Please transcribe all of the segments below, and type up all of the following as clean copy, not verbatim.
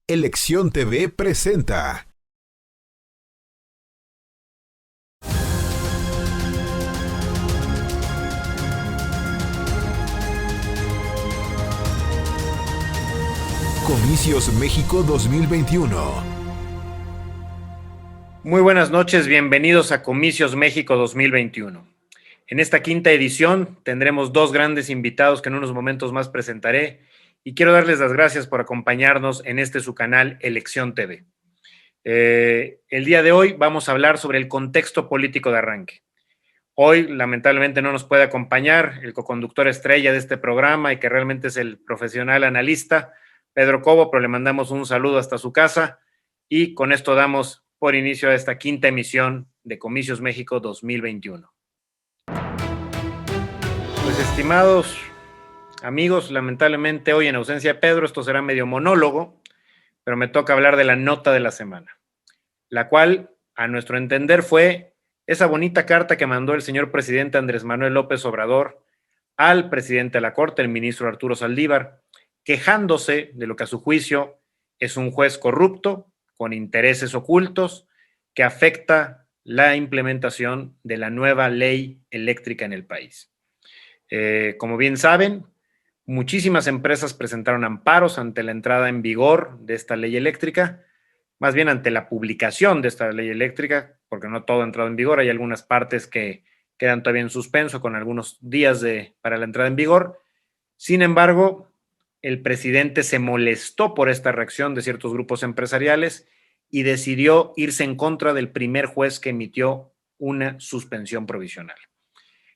Elección TV presenta. Comicios México 2021. Muy buenas noches, bienvenidos a Comicios México 2021. En esta quinta edición tendremos dos grandes invitados que en unos momentos más presentaré y quiero darles las gracias por acompañarnos en su canal Elección TV. El día de hoy vamos a hablar sobre el contexto político de arranque. Hoy lamentablemente no nos puede acompañar el coconductor estrella de este programa y que realmente es el profesional analista, Pedro Cobo, pero le mandamos un saludo hasta su casa y con esto damos por inicio a esta quinta emisión de Comicios México 2021. Pues estimados amigos, lamentablemente hoy en ausencia de Pedro, esto será medio monólogo, pero me toca hablar de la nota de la semana, la cual, a nuestro entender, fue esa bonita carta que mandó el señor presidente Andrés Manuel López Obrador al presidente de la Corte, el ministro Arturo Saldívar, quejándose de lo que a su juicio es un juez corrupto, con intereses ocultos, que afecta la implementación de la nueva ley eléctrica en el país. Como bien saben, muchísimas empresas presentaron amparos ante la entrada en vigor de esta ley eléctrica, más bien ante la publicación de esta ley eléctrica, porque no todo ha entrado en vigor, hay algunas partes que quedan todavía en suspenso con algunos días para la entrada en vigor. Sin embargo, el presidente se molestó por esta reacción de ciertos grupos empresariales y decidió irse en contra del primer juez que emitió una suspensión provisional.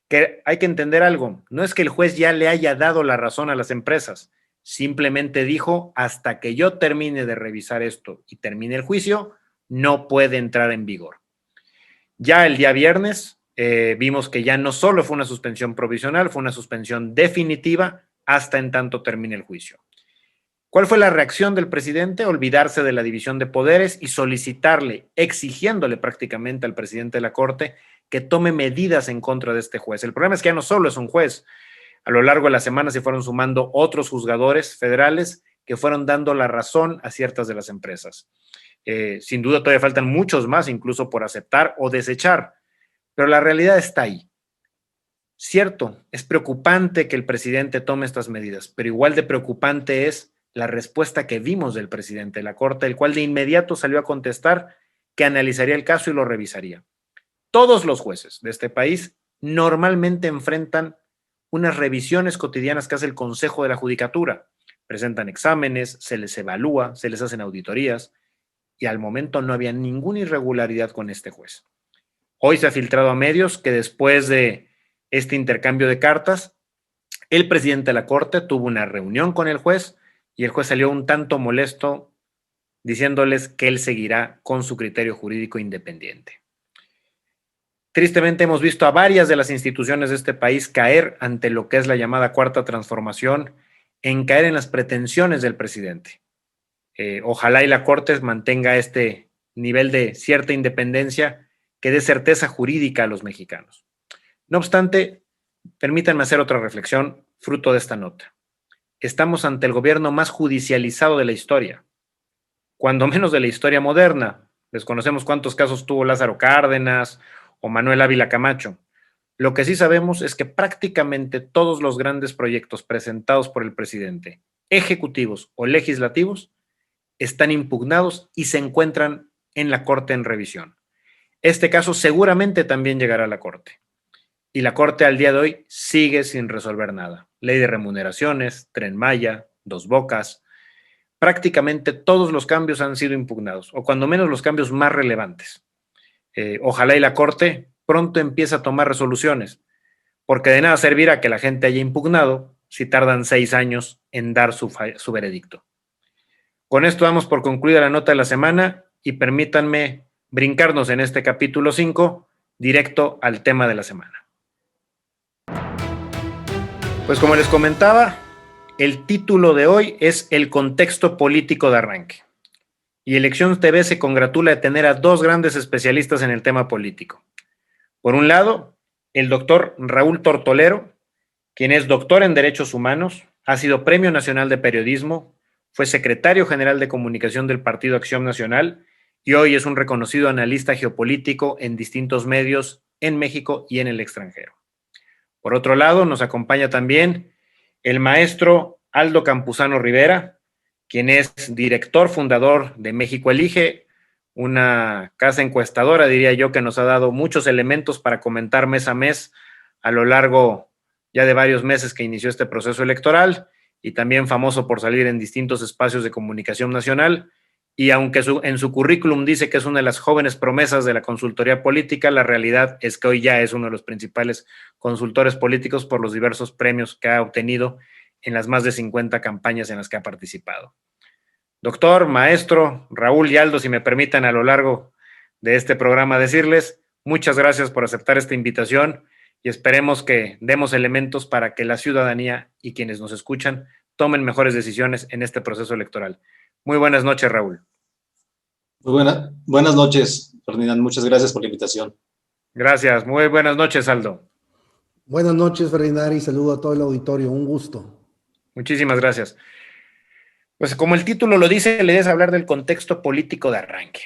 Que hay que entender algo, no es que el juez ya le haya dado la razón a las empresas, simplemente dijo, hasta que yo termine de revisar esto y termine el juicio, no puede entrar en vigor. Ya el día viernes vimos que ya no solo fue una suspensión provisional, fue una suspensión definitiva hasta en tanto termine el juicio. ¿Cuál fue la reacción del presidente? Olvidarse de la división de poderes y solicitarle, exigiéndole prácticamente al presidente de la Corte que tome medidas en contra de este juez. El problema es que ya no solo es un juez. A lo largo de la semana se fueron sumando otros juzgadores federales que fueron dando la razón a ciertas de las empresas. Sin duda todavía faltan muchos más, incluso por aceptar o desechar, pero la realidad está ahí. Cierto, es preocupante que el presidente tome estas medidas, pero igual de preocupante es la respuesta que vimos del presidente de la Corte, el cual de inmediato salió a contestar que analizaría el caso y lo revisaría. Todos los jueces de este país normalmente enfrentan unas revisiones cotidianas que hace el Consejo de la Judicatura. Presentan exámenes, se les evalúa, se les hacen auditorías y al momento no había ninguna irregularidad con este juez. Hoy se ha filtrado a medios que después de este intercambio de cartas, el presidente de la Corte tuvo una reunión con el juez y el juez salió un tanto molesto diciéndoles que él seguirá con su criterio jurídico independiente. Tristemente hemos visto a varias de las instituciones de este país caer ante lo que es la llamada cuarta transformación, en caer en las pretensiones del presidente. Ojalá y la Corte mantenga este nivel de cierta independencia que dé certeza jurídica a los mexicanos. No obstante, permítanme hacer otra reflexión fruto de esta nota. Estamos ante el gobierno más judicializado de la historia, cuando menos de la historia moderna. Desconocemos cuántos casos tuvo Lázaro Cárdenas o Manuel Ávila Camacho. Lo que sí sabemos es que prácticamente todos los grandes proyectos presentados por el presidente, ejecutivos o legislativos, están impugnados y se encuentran en la Corte en revisión. Este caso seguramente también llegará a la Corte. Y la Corte al día de hoy sigue sin resolver nada. Ley de remuneraciones, Tren Maya, Dos Bocas. Prácticamente todos los cambios han sido impugnados, o cuando menos los cambios más relevantes. Ojalá y la Corte pronto empiece a tomar resoluciones, porque de nada servirá que la gente haya impugnado si tardan 6 años en dar su veredicto. Con esto damos por concluida la nota de la semana y permítanme brincarnos en este capítulo 5 directo al tema de la semana. Pues como les comentaba, el título de hoy es El contexto político de arranque. Y Elección TV se congratula de tener a dos grandes especialistas en el tema político. Por un lado, el doctor Raúl Tortolero, quien es doctor en Derechos Humanos, ha sido Premio Nacional de Periodismo, fue secretario general de comunicación del Partido Acción Nacional y hoy es un reconocido analista geopolítico en distintos medios en México y en el extranjero. Por otro lado, nos acompaña también el maestro Aldo Campuzano Rivera, quien es director fundador de México Elige, una casa encuestadora, diría yo, que nos ha dado muchos elementos para comentar mes a mes a lo largo ya de varios meses que inició este proceso electoral, y también famoso por salir en distintos espacios de comunicación nacional. Y aunque en su currículum dice que es una de las jóvenes promesas de la consultoría política, la realidad es que hoy ya es uno de los principales consultores políticos por los diversos premios que ha obtenido en las más de 50 campañas en las que ha participado. Doctor, maestro, Raúl y Aldo, si me permitan a lo largo de este programa decirles muchas gracias por aceptar esta invitación y esperemos que demos elementos para que la ciudadanía y quienes nos escuchan tomen mejores decisiones en este proceso electoral. Muy buenas noches, Raúl. Muy buenas noches, Ferdinand. Muchas gracias por la invitación. Gracias. Muy buenas noches, Aldo. Buenas noches, Ferdinand, y saludo a todo el auditorio. Un gusto. Muchísimas gracias. Pues como el título lo dice, le des hablar del contexto político de arranque.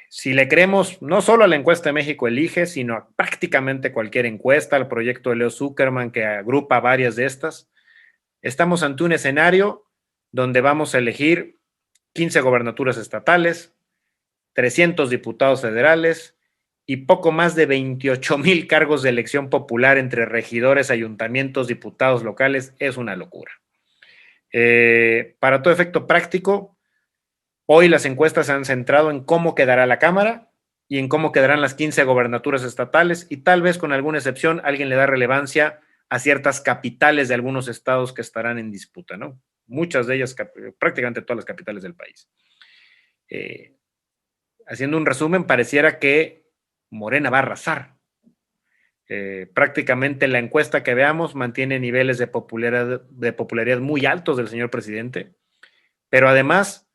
Si le creemos no solo a la encuesta de México Elige, sino a prácticamente cualquier encuesta, al proyecto de Leo Zuckerman que agrupa varias de estas, estamos ante un escenario donde vamos a elegir 15 gobernaturas estatales, 300 diputados federales y poco más de 28,000 cargos de elección popular entre regidores, ayuntamientos, diputados locales. Es una locura. Para todo efecto práctico, hoy las encuestas se han centrado en cómo quedará la Cámara y en cómo quedarán las 15 gobernaturas estatales, y tal vez con alguna excepción alguien le da relevancia a ciertas capitales de algunos estados que estarán en disputa, ¿no? Muchas de ellas, prácticamente todas las capitales del país. Haciendo un resumen, pareciera que Morena va a arrasar. Prácticamente la encuesta que veamos mantiene niveles de popularidad muy altos del señor presidente, pero además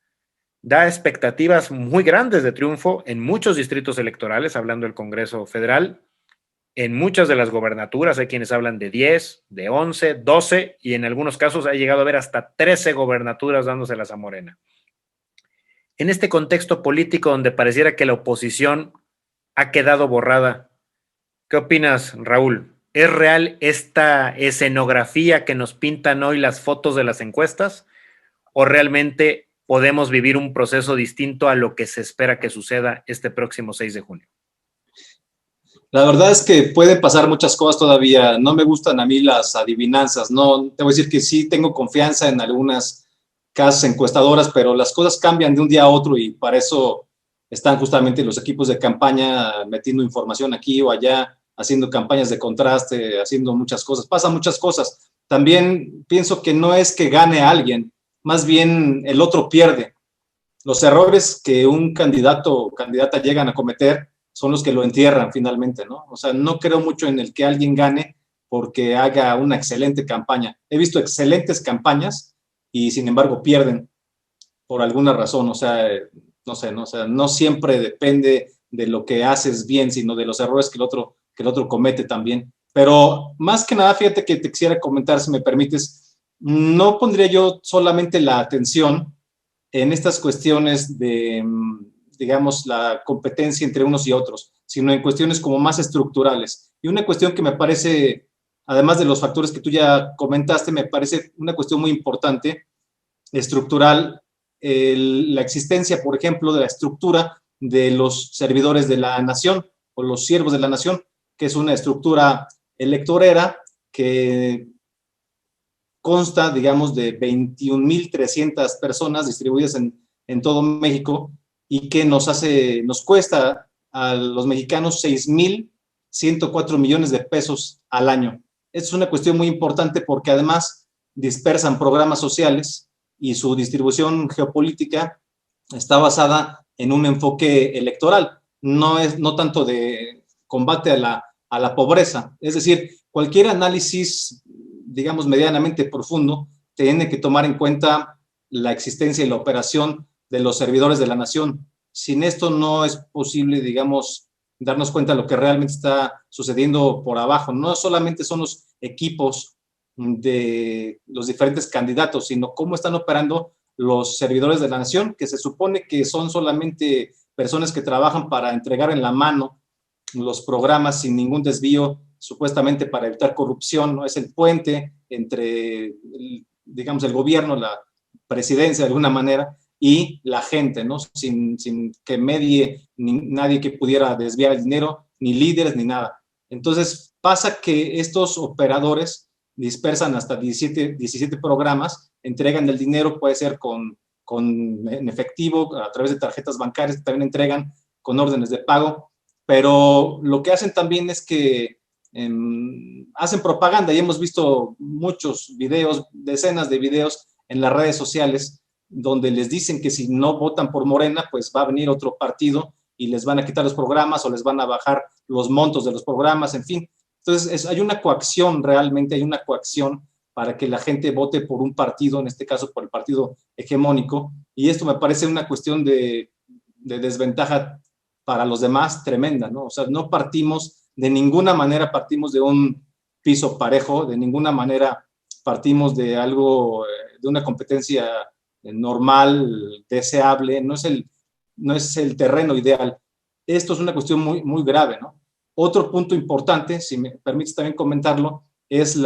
da expectativas muy grandes de triunfo en muchos distritos electorales, hablando del Congreso Federal, en muchas de las gobernaturas. Hay quienes hablan de 10, de 11, 12, y en algunos casos ha llegado a haber hasta 13 gobernaturas dándoselas a Morena. En este contexto político donde pareciera que la oposición ha quedado borrada, ¿qué opinas, Raúl? ¿Es real esta escenografía que nos pintan hoy las fotos de las encuestas? ¿O realmente podemos vivir un proceso distinto a lo que se espera que suceda este próximo 6 de junio? La verdad es que pueden pasar muchas cosas todavía. No me gustan a mí las adivinanzas. No, te voy a decir que sí tengo confianza en algunas casas encuestadoras, pero las cosas cambian de un día a otro y para eso están justamente los equipos de campaña metiendo información aquí o allá, haciendo campañas de contraste, haciendo muchas cosas. Pasan muchas cosas. También pienso que no es que gane alguien, más bien el otro pierde. Los errores que un candidato o candidata llegan a cometer son los que lo entierran finalmente, ¿no? O sea, no creo mucho en el que alguien gane porque haga una excelente campaña. He visto excelentes campañas y sin embargo pierden por alguna razón. O sea, no sé, ¿no? O sea, no siempre depende de lo que haces bien, sino de los errores que el otro comete también. Pero más que nada, fíjate que te quisiera comentar, si me permites, no pondría yo solamente la atención en estas cuestiones de, digamos, la competencia entre unos y otros, sino en cuestiones como más estructurales. Y una cuestión que me parece, además de los factores que tú ya comentaste, me parece una cuestión muy importante, estructural, la existencia, por ejemplo, de la estructura de los servidores de la nación o los siervos de la nación, que es una estructura electorera que consta, digamos, de 21,300 personas distribuidas en todo México y que nos cuesta a los mexicanos 6,104 millones de pesos al año. Es una cuestión muy importante porque además dispersan programas sociales y su distribución geopolítica está basada en un enfoque electoral, no tanto de combate a la pobreza. Es decir, cualquier análisis, digamos, medianamente profundo, tiene que tomar en cuenta la existencia y la operación de los servidores de la nación. Sin esto no es posible, digamos, darnos cuenta de lo que realmente está sucediendo por abajo. No solamente son los equipos de los diferentes candidatos, sino cómo están operando los servidores de la nación, que se supone que son solamente personas que trabajan para entregar en la mano los programas sin ningún desvío, supuestamente para evitar corrupción, ¿no? Es el puente entre, digamos, el gobierno, la presidencia de alguna manera, y la gente, ¿no? Sin que medie nadie que pudiera desviar el dinero, ni líderes, ni nada. Entonces, pasa que estos operadores dispersan hasta 17 programas, entregan el dinero, puede ser en efectivo, a través de tarjetas bancarias que también entregan, con órdenes de pago, pero lo que hacen también es que hacen propaganda, y hemos visto muchos videos, decenas de videos en las redes sociales, donde les dicen que si no votan por Morena, pues va a venir otro partido y les van a quitar los programas o les van a bajar los montos de los programas, en fin. Entonces, hay una coacción, realmente hay una coacción para que la gente vote por un partido, en este caso por el partido hegemónico, y esto me parece una cuestión de desventaja para los demás tremenda, ¿no? O sea, no partimos, de ninguna manera partimos de un piso parejo, de ninguna manera partimos de algo, de una competencia normal, deseable, no es el terreno ideal. Esto es una cuestión muy, muy grave, ¿no? Otro punto importante, si me permites también comentarlo, es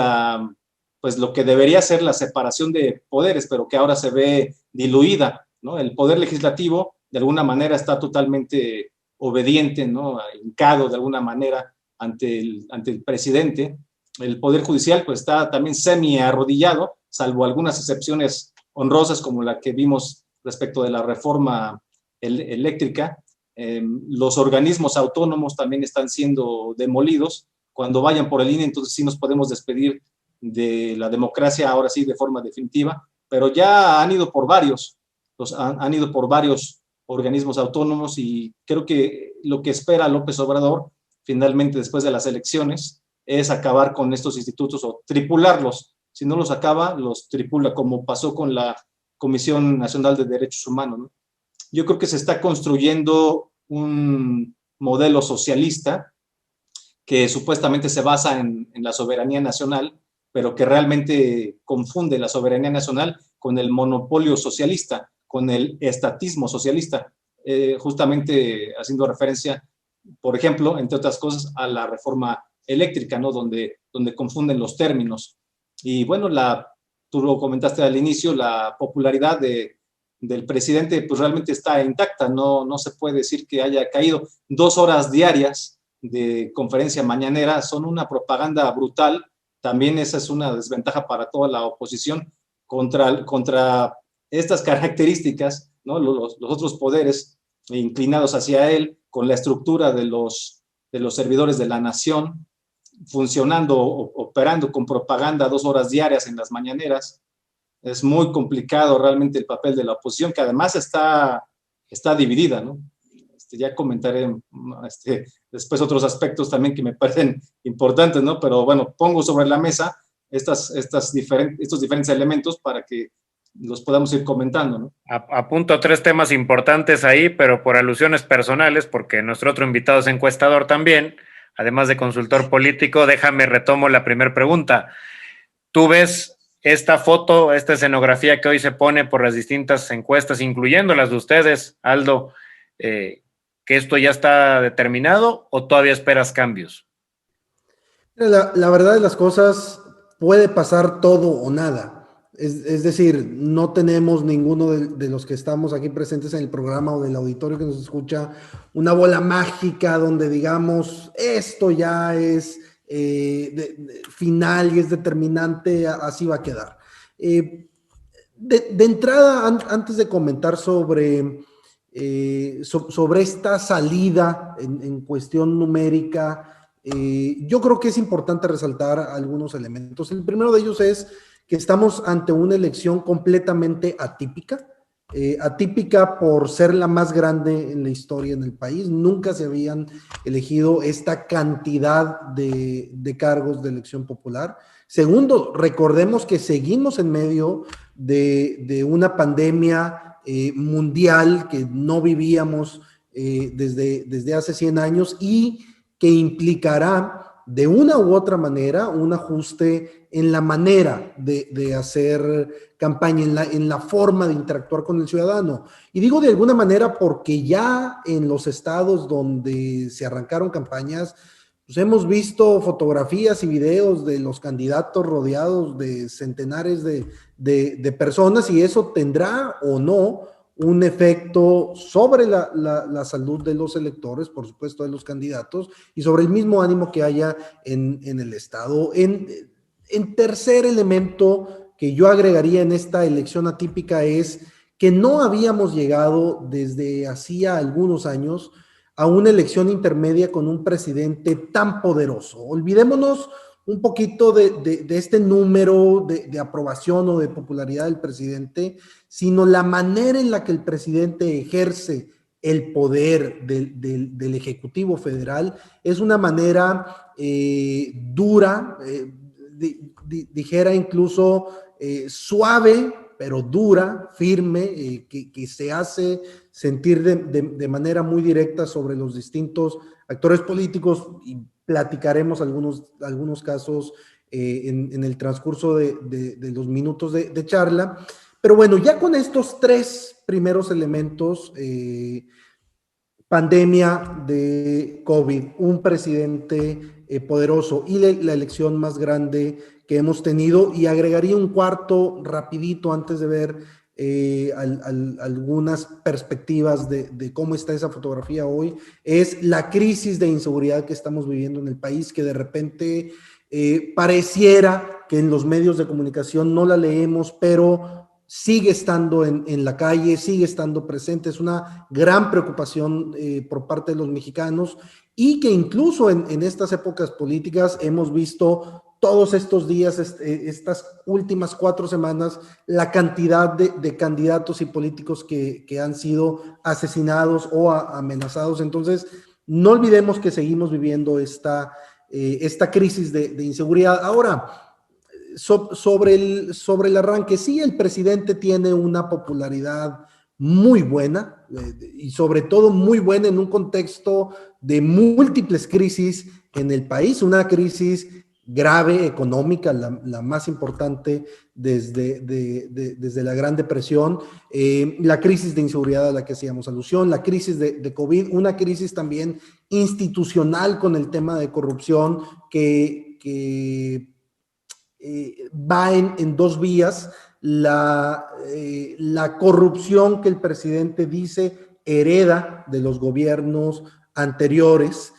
pues lo que debería ser la separación de poderes, pero que ahora se ve diluida, ¿no? El poder legislativo, de alguna manera, está totalmente obediente, ¿no? Hincado, de alguna manera, ante el presidente. El poder judicial, pues, está también semi arrodillado, salvo algunas excepciones honrosas, como la que vimos respecto de la reforma eléctrica. Los organismos autónomos también están siendo demolidos. Cuando vayan por el INE, entonces sí nos podemos despedir de la democracia, ahora sí, de forma definitiva, pero ya han ido por varios, han ido por varios organismos autónomos, y creo que lo que espera López Obrador, finalmente, después de las elecciones, es acabar con estos institutos o tripularlos. Si no los acaba, los tripula, como pasó con la Comisión Nacional de Derechos Humanos, ¿no? Yo creo que se está construyendo un modelo socialista que supuestamente se basa en la soberanía nacional, pero que realmente confunde la soberanía nacional con el monopolio socialista, con el estatismo socialista, justamente haciendo referencia, por ejemplo, entre otras cosas, a la reforma eléctrica, ¿no? Donde confunden los términos. Y bueno, tú lo comentaste al inicio, la popularidad del presidente pues realmente está intacta, no se puede decir que haya caído. 2 horas diarias de conferencia mañanera son una propaganda brutal. También esa es una desventaja para toda la oposición contra estas características, ¿no? Los otros poderes inclinados hacia él, con la estructura de los servidores de la nación, funcionando, operando con propaganda 2 horas diarias en las mañaneras. Es muy complicado realmente el papel de la oposición, que además está dividida, ¿no? Ya comentaré después otros aspectos también que me parecen importantes, ¿no? Pero bueno, pongo sobre la mesa estos diferentes elementos para que los podamos ir comentando, ¿no? Apunto 3 temas importantes ahí, pero por alusiones personales, porque nuestro otro invitado es encuestador también, además de consultor político. Déjame retomo la primera pregunta. ¿Tú ves esta foto, esta escenografía que hoy se pone por las distintas encuestas, incluyendo las de ustedes, Aldo, que esto ya está determinado o todavía esperas cambios? La verdad de las cosas, puede pasar todo o nada. Es decir, no tenemos ninguno de los que estamos aquí presentes en el programa o del auditorio que nos escucha una bola mágica donde digamos esto ya es final y es determinante, así va a quedar. De entrada, antes de comentar sobre esta salida en cuestión numérica, yo creo que es importante resaltar algunos elementos. El primero de ellos es que estamos ante una elección completamente atípica, atípica por ser la más grande en la historia en el país. Nunca se habían elegido esta cantidad de cargos de elección popular. Segundo, recordemos que seguimos en medio de una pandemia mundial que no vivíamos desde hace 100 años y que implicará de una u otra manera un ajuste en la manera de hacer campaña, en la forma de interactuar con el ciudadano. Y digo de alguna manera porque ya en los estados donde se arrancaron campañas, pues hemos visto fotografías y videos de los candidatos rodeados de centenares de personas, y eso tendrá o no un efecto sobre la salud de los electores, por supuesto de los candidatos, y sobre el mismo ánimo que haya en el estado. En tercer elemento que yo agregaría en esta elección atípica es que no habíamos llegado desde hacía algunos años a una elección intermedia con un presidente tan poderoso. Olvidémonos un poquito de este número de aprobación o de popularidad del presidente, sino la manera en la que el presidente ejerce el poder del Ejecutivo Federal es una manera dura, dijera incluso suave, pero dura, firme, que se hace sentir de manera muy directa sobre los distintos actores políticos, y platicaremos algunos casos en el transcurso de los minutos de charla. Pero bueno, ya con estos tres primeros elementos, pandemia de COVID, un presidente poderoso y la elección más grande que hemos tenido, y agregaría un cuarto rapidito antes de ver algunas perspectivas de cómo está esa fotografía hoy, es la crisis de inseguridad que estamos viviendo en el país, que de repente pareciera que en los medios de comunicación no la leemos, pero sigue estando en la calle, sigue estando presente. Es una gran preocupación por parte de los mexicanos, y que incluso en estas épocas políticas hemos visto todos estos días, estas últimas 4 semanas, la cantidad de candidatos y políticos que han sido asesinados o amenazados. Entonces, no olvidemos que seguimos viviendo esta crisis de inseguridad. Ahora, sobre el arranque, sí, el presidente tiene una popularidad muy buena, y sobre todo muy buena en un contexto de múltiples crisis en el país, una crisis grave económica, la más importante desde la Gran Depresión, la crisis de inseguridad a la que hacíamos alusión, la crisis de COVID, una crisis también institucional con el tema de corrupción que va en 2 vías. La corrupción que el presidente dice hereda de los gobiernos anteriores,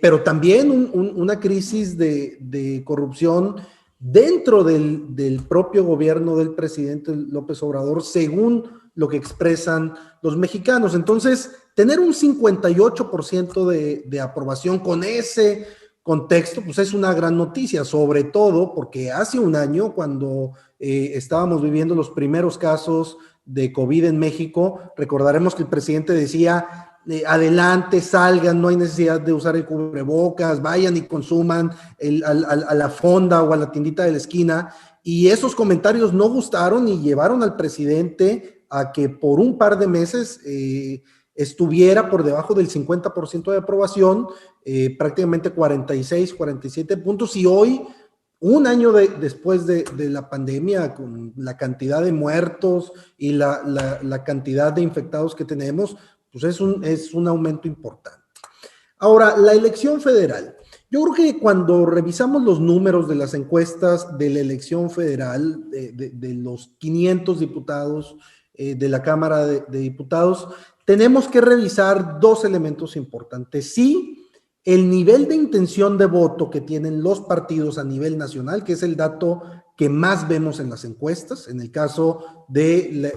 pero también una crisis de corrupción dentro del propio gobierno del presidente López Obrador, según lo que expresan los mexicanos. Entonces, tener un 58% de aprobación con ese contexto, pues es una gran noticia, sobre todo porque hace un año, cuando estábamos viviendo los primeros casos de COVID en México, recordaremos que el presidente decía: adelante, salgan, no hay necesidad de usar el cubrebocas, vayan y consuman a la fonda o a la tiendita de la esquina. Y esos comentarios no gustaron y llevaron al presidente a que por un par de meses estuviera por debajo del 50% de aprobación, prácticamente 46, 47 puntos, y hoy, un año después de la pandemia, con la cantidad de muertos y la cantidad de infectados que tenemos, pues es un aumento importante. Ahora, la elección federal. Yo creo que cuando revisamos los números de las encuestas de la elección federal, de los 500 diputados de la Cámara de Diputados, tenemos que revisar 2 elementos importantes. Sí, el nivel de intención de voto que tienen los partidos a nivel nacional, que es el dato que más vemos en las encuestas. En el caso de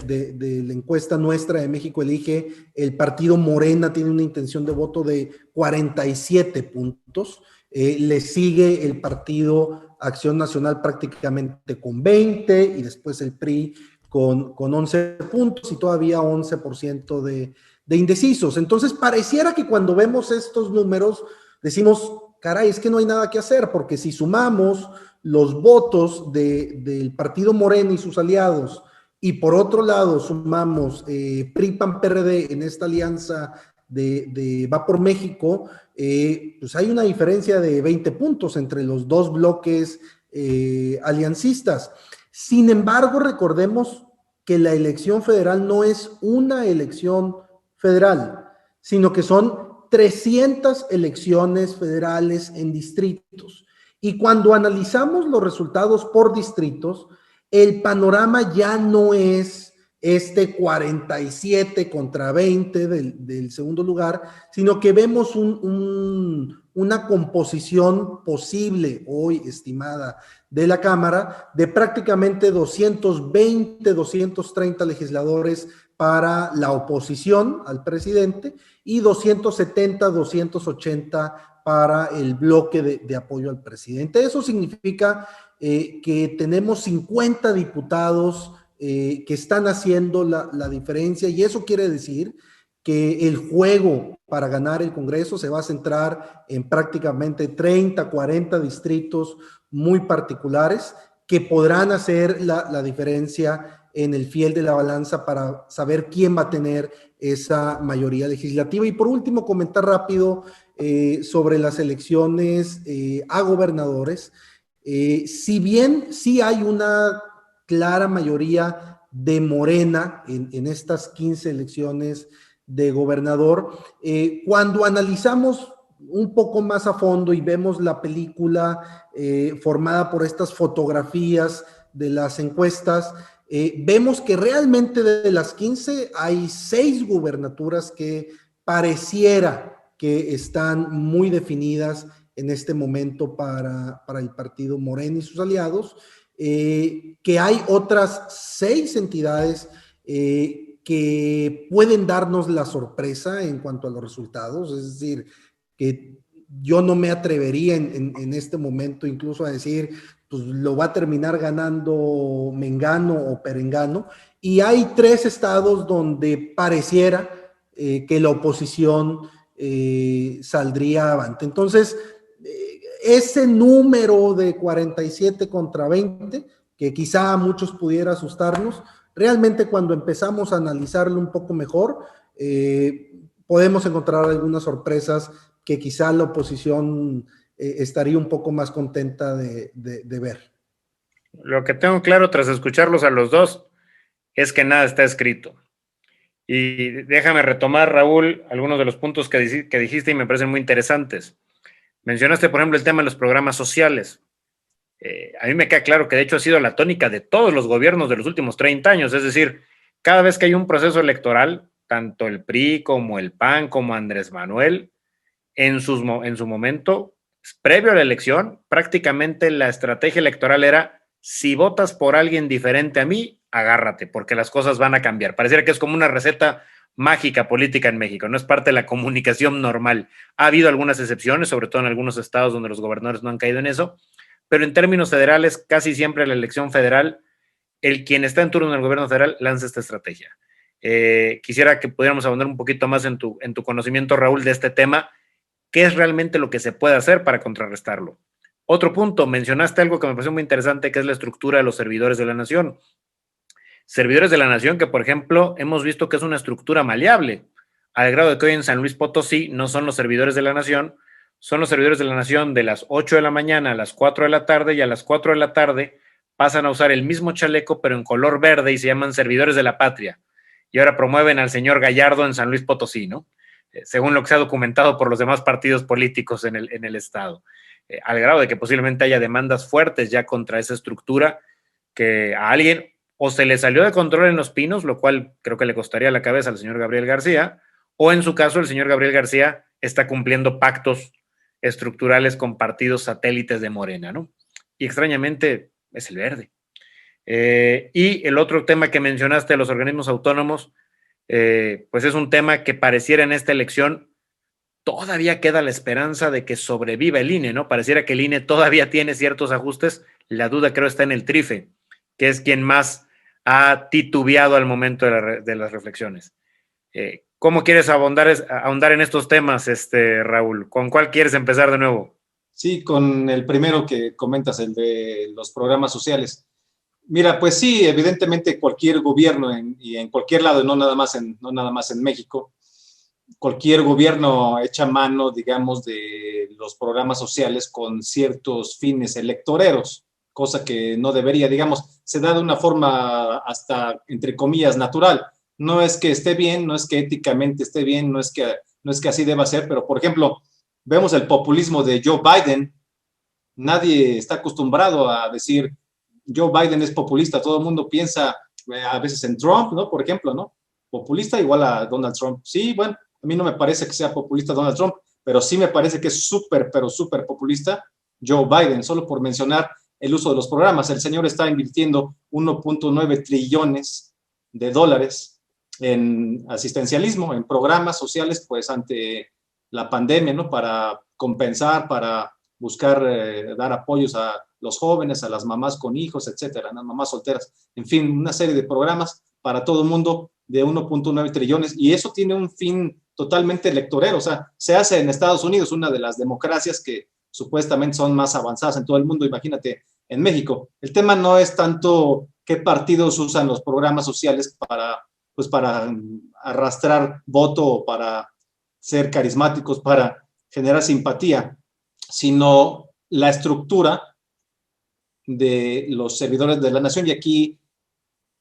la encuesta nuestra de México Elige, el partido Morena tiene una intención de voto de 47 puntos. Le sigue el partido Acción Nacional prácticamente con 20, y después el PRI con 11 puntos y todavía 11% de indecisos. Entonces, pareciera que cuando vemos estos números decimos: caray, es que no hay nada que hacer, porque si sumamos los votos del partido Morena y sus aliados, y por otro lado sumamos PRI-PAN-PRD en esta alianza de Va por México, pues hay una diferencia de 20 puntos entre los 2 bloques aliancistas. Sin embargo, recordemos que la elección federal no es una elección federal, sino que son 300 elecciones federales en distritos. Y cuando analizamos los resultados por distritos, el panorama ya no es este 47 contra 20 del segundo lugar, sino que vemos una composición posible hoy estimada de la Cámara de prácticamente 220, 230 legisladores para la oposición al presidente y 270, 280 para el bloque de apoyo al presidente. Eso significa que tenemos 50 diputados que están haciendo la diferencia, y eso quiere decir que el juego para ganar el Congreso se va a centrar en prácticamente 30, 40 distritos muy particulares que podrán hacer la diferencia en el fiel de la balanza para saber quién va a tener esa mayoría legislativa. Y por último, comentar rápido sobre las elecciones a gobernadores. Si bien sí hay una clara mayoría de Morena en estas 15 elecciones de gobernador, cuando analizamos un poco más a fondo y vemos la película formada por estas fotografías de las encuestas, vemos que realmente de las 15 hay 6 gubernaturas que pareciera que están muy definidas en este momento para el partido Morena y sus aliados, que hay otras 6 entidades que pueden darnos la sorpresa en cuanto a los resultados, es decir, que yo no me atrevería en este momento incluso a decir, pues lo va a terminar ganando Mengano o Perengano, y hay 3 estados donde pareciera que la oposición saldría avante. Entonces, ese número de 47 contra 20, que quizá a muchos pudiera asustarnos, realmente cuando empezamos a analizarlo un poco mejor, podemos encontrar algunas sorpresas que quizá la oposición estaría un poco más contenta de ver. Lo que tengo claro tras escucharlos a los dos es que nada está escrito. Y déjame retomar, Raúl, algunos de los puntos que dijiste y me parecen muy interesantes. Mencionaste, por ejemplo, el tema de los programas sociales. A mí me queda claro que de hecho ha sido la tónica de todos los gobiernos de los últimos 30 años. Es decir, cada vez que hay un proceso electoral, tanto el PRI como el PAN como Andrés Manuel, en su momento, previo a la elección, prácticamente la estrategia electoral era: si votas por alguien diferente a mí, agárrate, porque las cosas van a cambiar. Pareciera que es como una receta mágica política en México, no es parte de la comunicación normal. Ha habido algunas excepciones, sobre todo en algunos estados donde los gobernadores no han caído en eso, pero en términos federales, casi siempre la elección federal, quien está en turno en el gobierno federal lanza esta estrategia. Quisiera que pudiéramos abundar un poquito más en tu conocimiento, Raúl, de este tema. ¿Qué es realmente lo que se puede hacer para contrarrestarlo? Otro punto, mencionaste algo que me pareció muy interesante, que es la estructura de los servidores de la nación. Servidores de la nación que, por ejemplo, hemos visto que es una estructura maleable, al grado de que hoy en San Luis Potosí no son los servidores de la nación, son los servidores de la nación de las 8 de la mañana a las 4 de la tarde, y a las 4 de la tarde pasan a usar el mismo chaleco pero en color verde y se llaman servidores de la patria. Y ahora promueven al señor Gallardo en San Luis Potosí, ¿no? Según lo que se ha documentado por los demás partidos políticos en el estado. Al grado de que posiblemente haya demandas fuertes ya contra esa estructura, que a alguien o se le salió de control en Los Pinos, lo cual creo que le costaría la cabeza al señor Gabriel García, o en su caso el señor Gabriel García está cumpliendo pactos estructurales con partidos satélites de Morena, ¿no? Y extrañamente es el Verde. Y el otro tema que mencionaste, los organismos autónomos, pues es un tema que pareciera en esta elección todavía queda la esperanza de que sobreviva el INE, ¿no? Pareciera que el INE todavía tiene ciertos ajustes. La duda creo está en el TRIFE, que es quien más ha titubeado al momento de las reflexiones. ¿Cómo quieres ahondar en estos temas, Raúl? ¿Con cuál quieres empezar de nuevo? Sí, con el primero que comentas, el de los programas sociales. Mira, pues sí, evidentemente cualquier gobierno y en cualquier lado, no nada más en México, cualquier gobierno echa mano, digamos, de los programas sociales con ciertos fines electoreros. cosa que no debería, digamos, se da de una forma hasta, entre comillas, natural. No es que esté bien, no es que éticamente esté bien, no es que así deba ser, pero, por ejemplo, vemos el populismo de Joe Biden. Nadie está acostumbrado a decir Joe Biden es populista. Todo el mundo piensa a veces en Trump, ¿no? Por ejemplo, ¿no? Populista igual a Donald Trump. Sí, bueno, a mí no me parece que sea populista Donald Trump, pero sí me parece que es súper, pero súper populista Joe Biden, solo por mencionar el uso de los programas. El señor está invirtiendo 1.9 trillones de dólares en asistencialismo, en programas sociales, pues ante la pandemia, ¿no? Para compensar, para buscar dar apoyos a los jóvenes, a las mamás con hijos, etcétera, las mamás solteras, en fin, una serie de programas para todo el mundo de 1.9 trillones, y eso tiene un fin totalmente electorero. O sea, se hace en Estados Unidos, una de las democracias que supuestamente son más avanzadas en todo el mundo. Imagínate en México. El tema no es tanto qué partidos usan los programas sociales pues para arrastrar voto o para ser carismáticos, para generar simpatía, sino la estructura de los servidores de la nación. Y aquí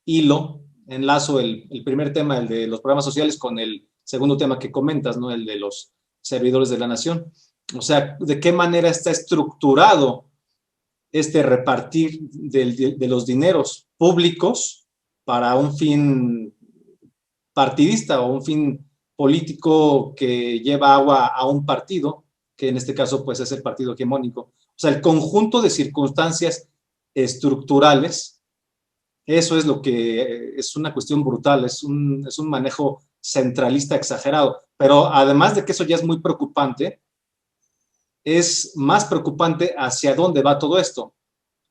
enlazo el primer tema, el de los programas sociales, con el segundo tema que comentas, ¿no? El de los servidores de la nación. O sea, ¿de qué manera está estructurado este repartir de los dineros públicos para un fin partidista o un fin político que lleva agua a un partido, que en este caso pues es el partido hegemónico? O sea, el conjunto de circunstancias estructurales, eso es lo que es una cuestión brutal, es un manejo centralista exagerado. Pero además de que eso ya es muy preocupante, es más preocupante hacia dónde va todo esto.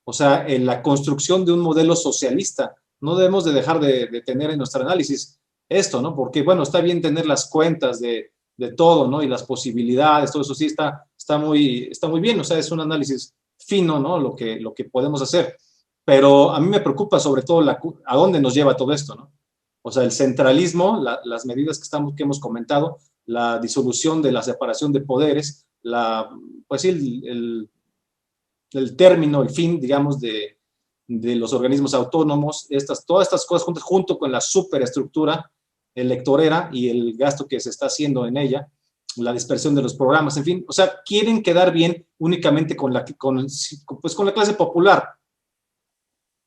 O sea, en la construcción de un modelo socialista. No debemos de dejar de tener en nuestro análisis esto, ¿no? Porque, bueno, está bien tener las cuentas de todo, ¿no? Y las posibilidades, todo eso sí está muy bien. O sea, es un análisis fino, ¿no? Lo que podemos hacer. Pero a mí me preocupa sobre todo a dónde nos lleva todo esto, ¿no? O sea, el centralismo, las medidas que hemos comentado, la disolución de la separación de poderes, pues sí, el término, el fin, digamos, de los organismos autónomos, todas estas cosas junto con la superestructura electorera y el gasto que se está haciendo en ella, la dispersión de los programas, en fin. O sea, quieren quedar bien únicamente con la clase popular.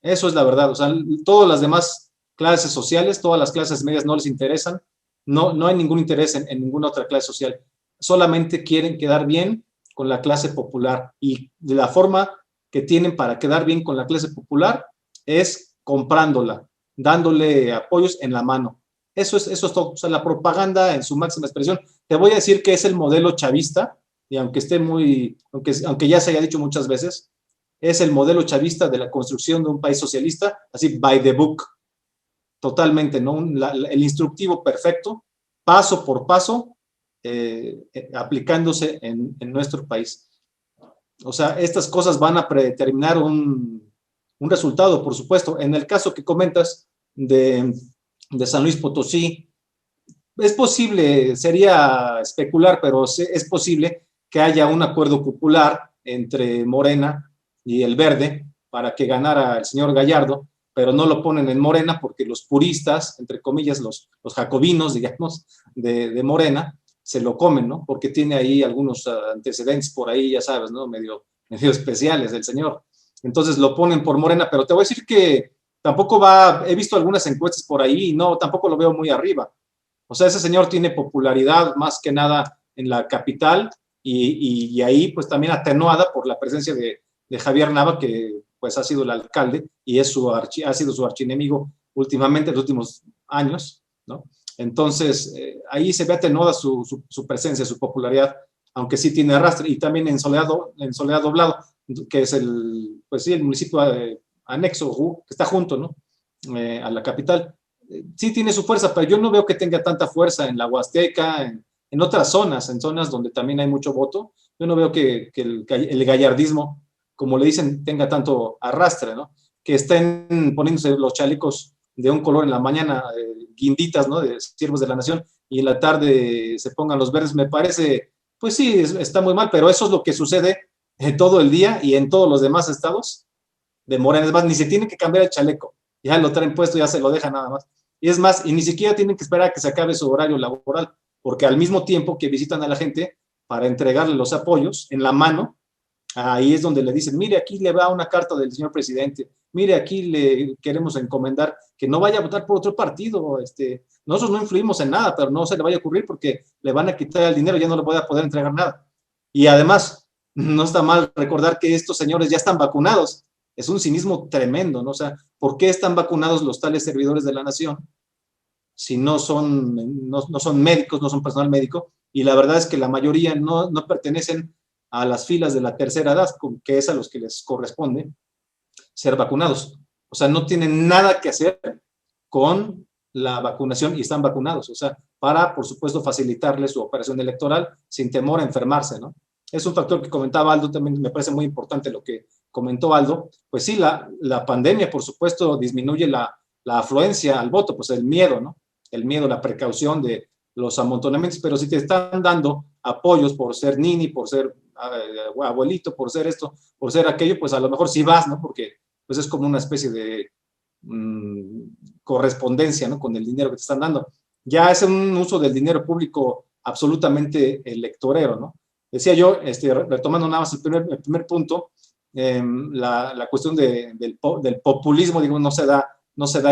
Eso es la verdad. O sea, todas las demás clases sociales, todas las clases medias no les interesan. No hay ningún interés en ninguna otra clase social. Solamente quieren quedar bien con la clase popular, y de la forma que tienen para quedar bien con la clase popular es comprándola, dándole apoyos en la mano. Eso es todo. O sea, la propaganda en su máxima expresión. Te voy a decir que es el modelo chavista, y aunque ya se haya dicho muchas veces, es el modelo chavista de la construcción de un país socialista, así by the book, totalmente, ¿no? El instructivo perfecto, paso por paso, aplicándose en nuestro país. O sea, estas cosas van a predeterminar un resultado, por supuesto. En el caso que comentas de San Luis Potosí, es posible, sería especular, pero es posible que haya un acuerdo popular entre Morena y el Verde para que ganara el señor Gallardo, pero no lo ponen en Morena porque los puristas, entre comillas, los jacobinos, digamos, de Morena, se lo comen, ¿no? Porque tiene ahí algunos antecedentes por ahí, ya sabes, ¿no? Medio especiales el señor. Entonces lo ponen por Morena, pero te voy a decir que tampoco he visto algunas encuestas por ahí y no, tampoco lo veo muy arriba. O sea, ese señor tiene popularidad más que nada en la capital y ahí pues también atenuada por la presencia de Javier Nava, que pues ha sido el alcalde y ha sido su archienemigo últimamente, en los últimos años, ¿no? Entonces, ahí se ve atenuada su presencia, su popularidad, aunque sí tiene arrastre. Y también en Soledad Doblado, que es el municipio anexo, que está junto, ¿no? A la capital. Sí tiene su fuerza, pero yo no veo que tenga tanta fuerza en la Huasteca, en otras zonas, en zonas donde también hay mucho voto. Yo no veo que el gallardismo, como le dicen, tenga tanto arrastre, ¿no? Que estén poniéndose los chalecos de un color en la mañana, guinditas, ¿no? De siervos de la nación, y en la tarde se pongan los verdes, me parece, pues sí, está muy mal, pero eso es lo que sucede todo el día y en todos los demás estados de Morena. Es más, ni se tiene que cambiar el chaleco, ya lo traen puesto, ya se lo dejan nada más. Y es más, y ni siquiera tienen que esperar a que se acabe su horario laboral, porque al mismo tiempo que visitan a la gente para entregarle los apoyos en la mano, ahí es donde le dicen, mire, aquí le va una carta del señor presidente, mire, aquí le queremos encomendar que no vaya a votar por otro partido, nosotros no influimos en nada, pero no se le vaya a ocurrir porque le van a quitar el dinero, ya no le voy a poder entregar nada. Y además, no está mal recordar que estos señores ya están vacunados. Es un cinismo tremendo, ¿no? O sea, ¿por qué están vacunados los tales servidores de la nación si no son médicos, no son personal médico? Y la verdad es que la mayoría no pertenecen a las filas de la tercera edad, que es a los que les corresponde ser vacunados. O sea, no tienen nada que hacer con la vacunación y están vacunados. O sea, para, por supuesto, facilitarles su operación electoral sin temor a enfermarse, ¿no? Es un factor que comentaba Aldo, también me parece muy importante lo que comentó Aldo. Pues sí, la pandemia, por supuesto, disminuye la afluencia al voto, pues el miedo, ¿no? El miedo, la precaución de los amontonamientos, pero si te están dando apoyos por ser nini, por ser abuelito, por ser esto, por ser aquello, pues a lo mejor sí vas, ¿no? Porque pues es como una especie de correspondencia, ¿no? Con el dinero que te están dando. Ya es un uso del dinero público absolutamente electorero, ¿no? Decía yo, retomando nada más el primer punto, la cuestión del populismo, digo, no se da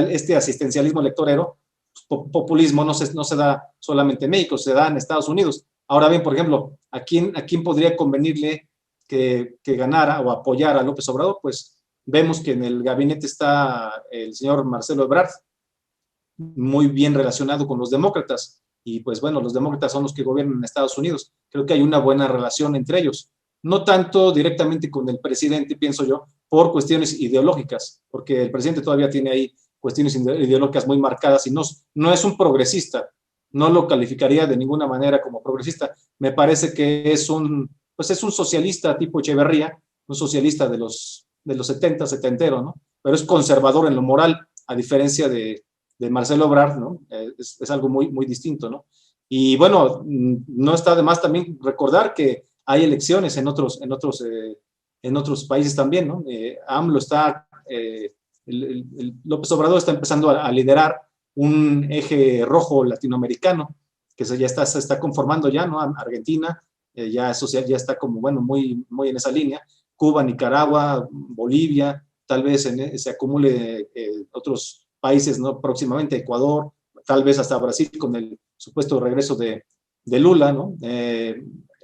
este asistencialismo electorero. Populismo no se da solamente en México, se da en Estados Unidos. Ahora bien, por ejemplo, ¿a quién podría convenirle que ganara o apoyara a López Obrador? Pues vemos que en el gabinete está el señor Marcelo Ebrard, muy bien relacionado con los demócratas, y pues bueno, los demócratas son los que gobiernan en Estados Unidos. Creo que hay una buena relación entre ellos. No tanto directamente con el presidente, pienso yo, por cuestiones ideológicas, porque el presidente todavía tiene ahí cuestiones ideológicas muy marcadas y no es un progresista. No lo calificaría de ninguna manera como progresista. Me parece que es un socialista tipo Echeverría, un socialista de los 70, setentero, ¿no? Pero es conservador en lo moral, a diferencia de Marcelo Ebrard, ¿no? Es algo muy, muy distinto, ¿no? Y bueno, no está de más también recordar que hay elecciones en otros países también, ¿no? AMLO está, López Obrador está empezando a liderar un eje rojo latinoamericano que se está conformando ya, ¿no? Argentina, ya está como, bueno, muy, muy en esa línea. Cuba, Nicaragua, Bolivia, tal vez se acumule otros países, ¿no? Próximamente Ecuador, tal vez hasta Brasil con el supuesto regreso de Lula, ¿no?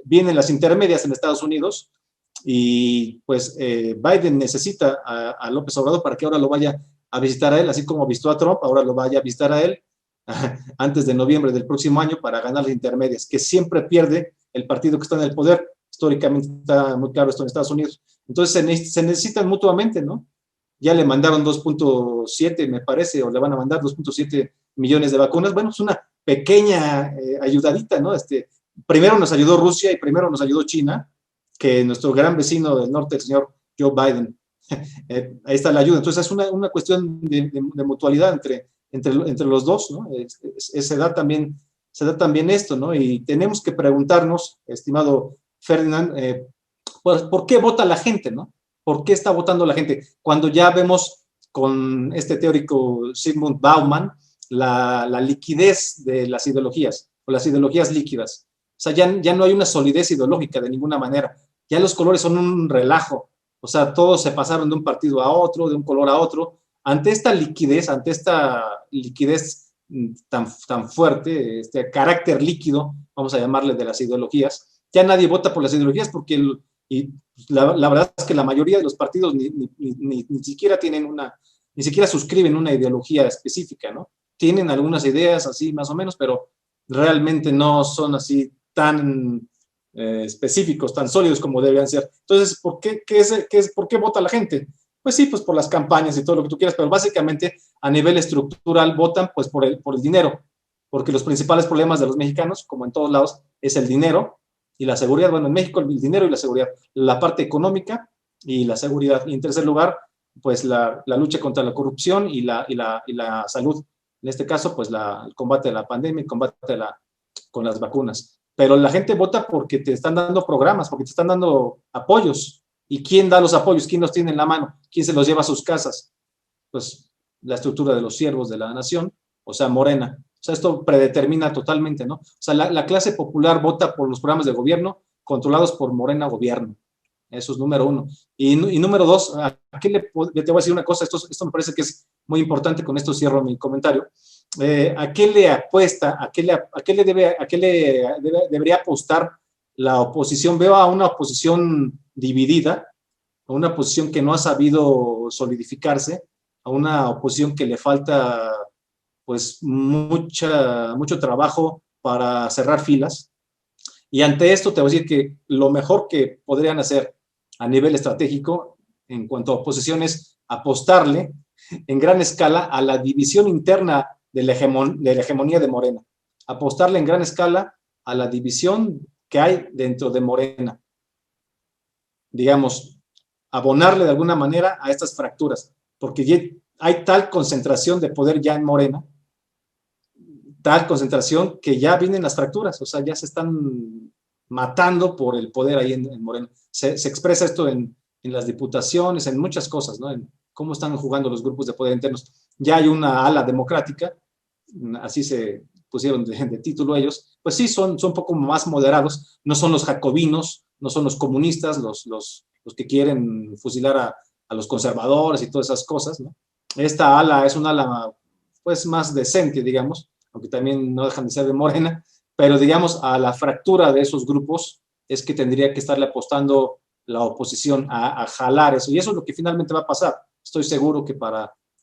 Vienen las intermedias en Estados Unidos y pues Biden necesita a López Obrador para que ahora lo vaya a visitar a él, así como visitó a Trump, ahora lo vaya a visitar a él antes de noviembre del próximo año para ganar las intermedias, que siempre pierde el partido que está en el poder. Históricamente está muy claro esto en Estados Unidos. Entonces se necesitan mutuamente, ¿no? Ya le mandaron 2.7, me parece, o le van a mandar 2.7 millones de vacunas. Bueno, es una pequeña ayudadita, ¿no? Primero nos ayudó Rusia y primero nos ayudó China, que nuestro gran vecino del norte, el señor Joe Biden. Ahí está la ayuda. Entonces es una cuestión de mutualidad entre los dos, ¿no? Se da también esto, ¿no? Y tenemos que preguntarnos, estimado Ferdinand, ¿por qué vota la gente, no? ¿Por qué está votando la gente? Cuando ya vemos con este teórico Zygmunt Bauman la liquidez de las ideologías, o las ideologías líquidas. O sea, ya no hay una solidez ideológica de ninguna manera. Ya los colores son un relajo. O sea, todos se pasaron de un partido a otro, de un color a otro. Ante esta liquidez tan fuerte, este carácter líquido, vamos a llamarle, de las ideologías, ya nadie vota por las ideologías porque la verdad es que la mayoría de los partidos ni siquiera ni siquiera suscriben una ideología específica, ¿no? Tienen algunas ideas así más o menos, pero realmente no son así tan específicos, tan sólidos como deberían ser. Entonces, ¿por qué vota la gente? Pues sí, pues por las campañas y todo lo que tú quieras, pero básicamente a nivel estructural votan pues por el dinero, porque los principales problemas de los mexicanos, como en todos lados, es el dinero y la seguridad. Bueno, en México el dinero y la seguridad, la parte económica y la seguridad. Y en tercer lugar, pues la lucha contra la corrupción y la salud. En este caso, pues el combate a la pandemia, el combate con las vacunas. Pero la gente vota porque te están dando programas, porque te están dando apoyos, ¿Y quién da los apoyos? ¿Quién los tiene en la mano? ¿Quién se los lleva a sus casas? Pues la estructura de los siervos de la nación, o sea, Morena. O sea, esto predetermina totalmente, ¿no? O sea, la clase popular vota por los programas de gobierno controlados por Morena Gobierno. Eso es número uno. Y número dos, te voy a decir una cosa, esto me parece que es muy importante, con esto cierro mi comentario. ¿A qué le apuesta, a qué debería apostar la oposición? Veo a una oposición dividida, a una oposición que no ha sabido solidificarse, a una oposición que le falta pues mucho trabajo para cerrar filas. Y ante esto te voy a decir que lo mejor que podrían hacer a nivel estratégico en cuanto a oposición es apostarle en gran escala a la división interna de la hegemonía de Morena, apostarle en gran escala a la división que hay dentro de Morena, digamos, abonarle de alguna manera a estas fracturas, porque hay tal concentración de poder ya en Morena, tal concentración que ya vienen las fracturas, o sea, ya se están matando por el poder ahí en Morena. Se expresa esto en las diputaciones, en muchas cosas, ¿no? En cómo están jugando los grupos de poder internos. Ya hay una ala democrática, así se pusieron de título ellos, pues sí, son un poco más moderados, no son los jacobinos, no son los comunistas, los que quieren fusilar a los conservadores y todas esas cosas, ¿no? Esta ala es una ala pues más decente, digamos, aunque también no dejan de ser de Morena, pero digamos a la fractura de esos grupos es que tendría que estarle apostando la oposición a jalar eso, y eso es lo que finalmente va a pasar. Estoy seguro que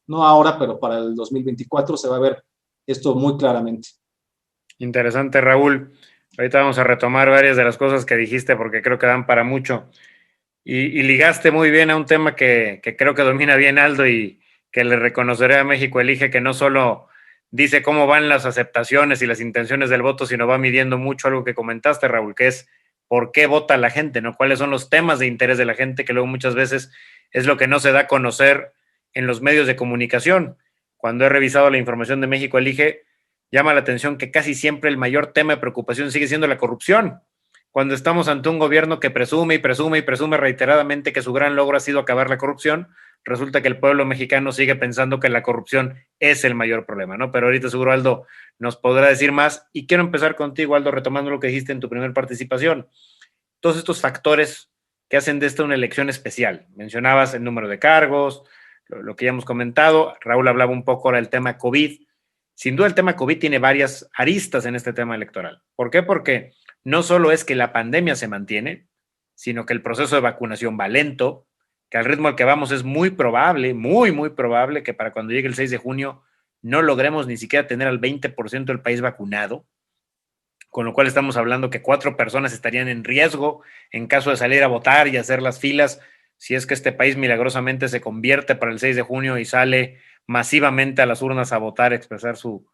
no ahora, pero para el 2024 se va a ver esto muy claramente. Interesante, Raúl. Ahorita vamos a retomar varias de las cosas que dijiste porque creo que dan para mucho. Y ligaste muy bien a un tema que creo que domina bien Aldo y que le reconoceré a México Elige, que no solo dice cómo van las aceptaciones y las intenciones del voto, sino va midiendo mucho algo que comentaste, Raúl, que es por qué vota la gente, ¿no? ¿Cuáles son los temas de interés de la gente? Que luego muchas veces es lo que no se da a conocer en los medios de comunicación. Cuando he revisado la información de México Elige, llama la atención que casi siempre el mayor tema de preocupación sigue siendo la corrupción. Cuando estamos ante un gobierno que presume y presume y presume reiteradamente que su gran logro ha sido acabar la corrupción, resulta que el pueblo mexicano sigue pensando que la corrupción es el mayor problema, ¿no? Pero ahorita seguro Aldo nos podrá decir más. Y quiero empezar contigo, Aldo, retomando lo que dijiste en tu primera participación. Todos estos factores que hacen de esta una elección especial. Mencionabas el número de cargos, lo que ya hemos comentado. Raúl hablaba un poco ahora del tema COVID. Sin duda el tema COVID tiene varias aristas en este tema electoral. ¿Por qué? Porque no solo es que la pandemia se mantiene, sino que el proceso de vacunación va lento, que al ritmo al que vamos es muy probable, muy probable que para cuando llegue el 6 de junio no logremos ni siquiera tener al 20% del país vacunado, con lo cual estamos hablando que 4 personas estarían en riesgo en caso de salir a votar y hacer las filas, si es que este país milagrosamente se convierte para el 6 de junio y sale masivamente a las urnas a votar, a expresar su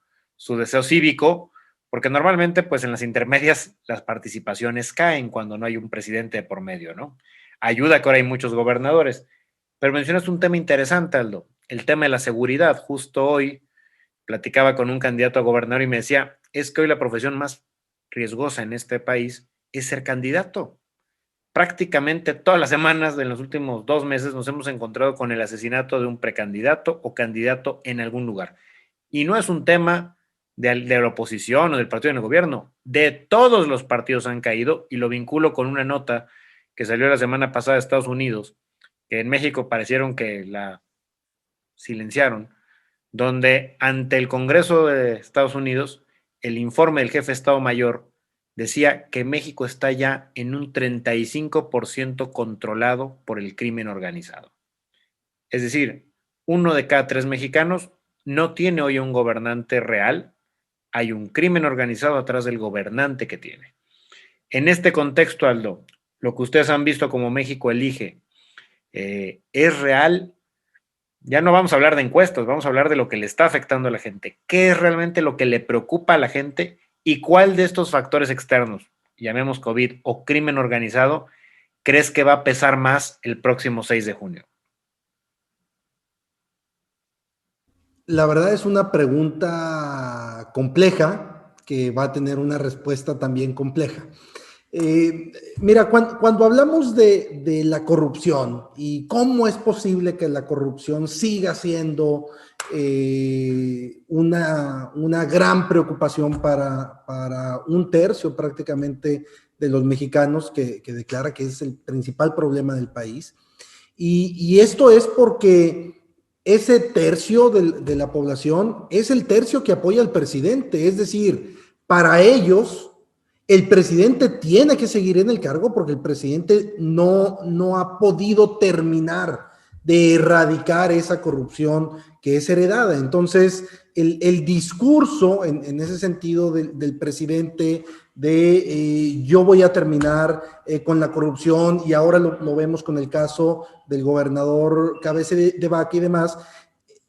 deseo cívico, porque normalmente pues en las intermedias las participaciones caen cuando no hay un presidente de por medio, ¿no? Ayuda que ahora hay muchos gobernadores. Pero mencionaste un tema interesante, Aldo, el tema de la seguridad. Justo hoy platicaba con un candidato a gobernador y me decía, es que hoy la profesión más riesgosa en este país es ser candidato. Prácticamente todas las semanas de los últimos 2 meses nos hemos encontrado con el asesinato de un precandidato o candidato en algún lugar. Y no es un tema de la oposición o del partido en el gobierno, de todos los partidos han caído, y lo vinculo con una nota que salió la semana pasada de Estados Unidos, que en México parecieron que la silenciaron, donde ante el Congreso de Estados Unidos, el informe del jefe de Estado Mayor decía que México está ya en un 35% controlado por el crimen organizado. Es decir, 1 de cada 3 mexicanos no tiene hoy un gobernante real, hay un crimen organizado atrás del gobernante que tiene. En este contexto, Aldo, lo que ustedes han visto como México Elige, ¿es real? Ya no vamos a hablar de encuestas, vamos a hablar de lo que le está afectando a la gente. ¿Qué es realmente lo que le preocupa a la gente y cuál de estos factores externos, llamemos COVID o crimen organizado, crees que va a pesar más el próximo 6 de junio? La verdad es una pregunta compleja que va a tener una respuesta también compleja. Mira, cuando hablamos de la corrupción y cómo es posible que la corrupción siga siendo una gran preocupación para un tercio prácticamente de los mexicanos que declara que es el principal problema del país. Y esto es porque ese tercio de la población es el tercio que apoya al presidente, es decir, para ellos el presidente tiene que seguir en el cargo porque el presidente no ha podido terminar de erradicar esa corrupción que es heredada. Entonces, el discurso en ese sentido del presidente de yo voy a terminar con la corrupción, y ahora lo vemos con el caso del gobernador Cabeza de Vaca y demás,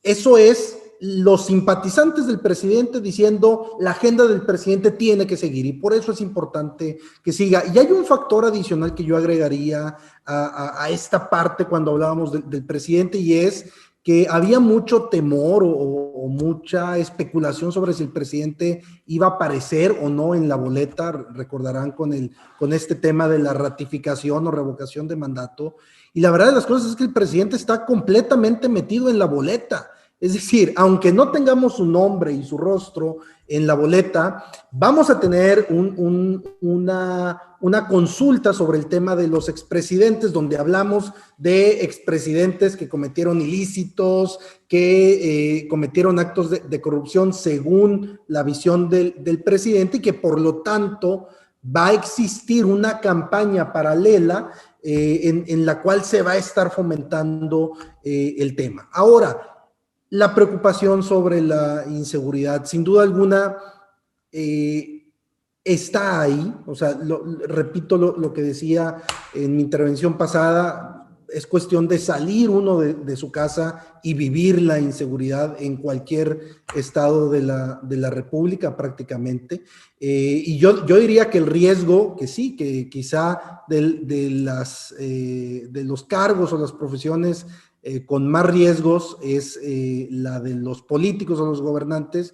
eso es los simpatizantes del presidente diciendo la agenda del presidente tiene que seguir, y por eso es importante que siga. Y hay un factor adicional que yo agregaría a esta parte cuando hablábamos del presidente, y es que había mucho temor o mucha especulación sobre si el presidente iba a aparecer o no en la boleta. Recordarán con este tema de la ratificación o revocación de mandato, y la verdad de las cosas es que el presidente está completamente metido en la boleta. Es decir, aunque no tengamos su nombre y su rostro en la boleta, vamos a tener una consulta sobre el tema de los expresidentes, donde hablamos de expresidentes que cometieron ilícitos, que cometieron actos de corrupción según la visión del presidente, y que por lo tanto va a existir una campaña paralela en la cual se va a estar fomentando el tema. Ahora, la preocupación sobre la inseguridad, sin duda alguna, está ahí. O sea, repito lo que decía en mi intervención pasada, es cuestión de salir uno de su casa y vivir la inseguridad en cualquier estado de la República prácticamente. Y yo diría que el riesgo, que sí, que quizá de los cargos o las profesiones con más riesgos es la de los políticos o los gobernantes,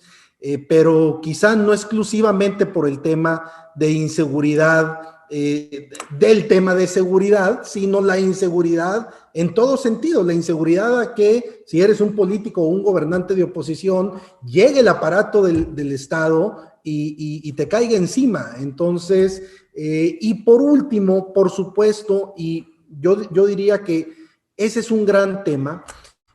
pero quizá no exclusivamente por el tema de inseguridad, del tema de seguridad, sino la inseguridad en todo sentido, la inseguridad a que si eres un político o un gobernante de oposición, llegue el aparato del Estado y te caiga encima. Entonces, y por último, por supuesto, y yo diría que ese es un gran tema,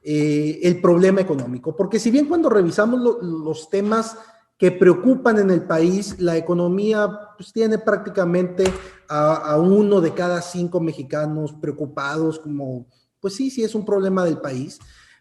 el problema económico, porque si bien cuando revisamos los temas que preocupan en el país, la economía pues tiene prácticamente a 1 de cada 5 mexicanos preocupados como, pues sí es un problema del país,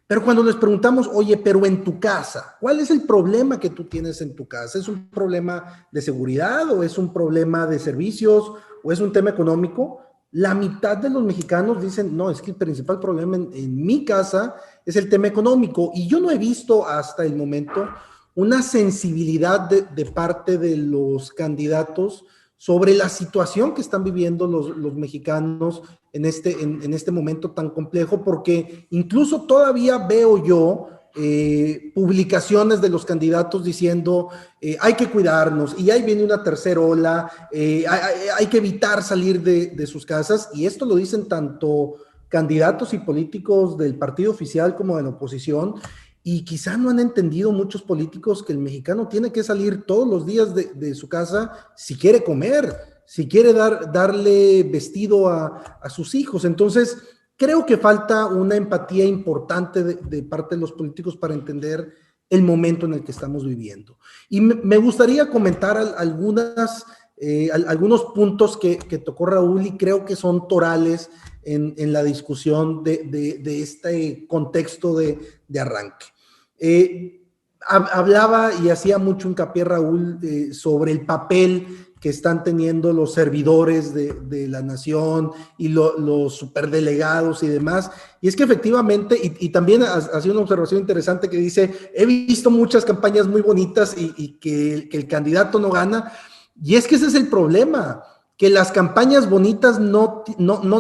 pero cuando les preguntamos, oye, pero en tu casa, ¿cuál es el problema que tú tienes en tu casa? ¿Es un problema de seguridad o es un problema de servicios o es un tema económico? La mitad de los mexicanos dicen, no, es que el principal problema en mi casa es el tema económico. Y yo no he visto hasta el momento una sensibilidad de parte de los candidatos sobre la situación que están viviendo los mexicanos en este momento tan complejo, porque incluso todavía veo yo publicaciones de los candidatos diciendo hay que cuidarnos y ahí viene una tercera ola, hay que evitar salir de sus casas, y esto lo dicen tanto candidatos y políticos del partido oficial como de la oposición, y quizá no han entendido muchos políticos que el mexicano tiene que salir todos los días de su casa si quiere comer, si quiere darle vestido a sus hijos. Entonces, creo que falta una empatía importante de parte de los políticos para entender el momento en el que estamos viviendo. Y me gustaría comentar algunos puntos que tocó Raúl, y creo que son torales en la discusión de este contexto de arranque. Hablaba y hacía mucho hincapié Raúl sobre el papel que están teniendo los servidores de la nación y los superdelegados y demás. Y es que efectivamente, y también hacía una observación interesante que dice, he visto muchas campañas muy bonitas y que el candidato no gana. Y es que ese es el problema, que las campañas bonitas no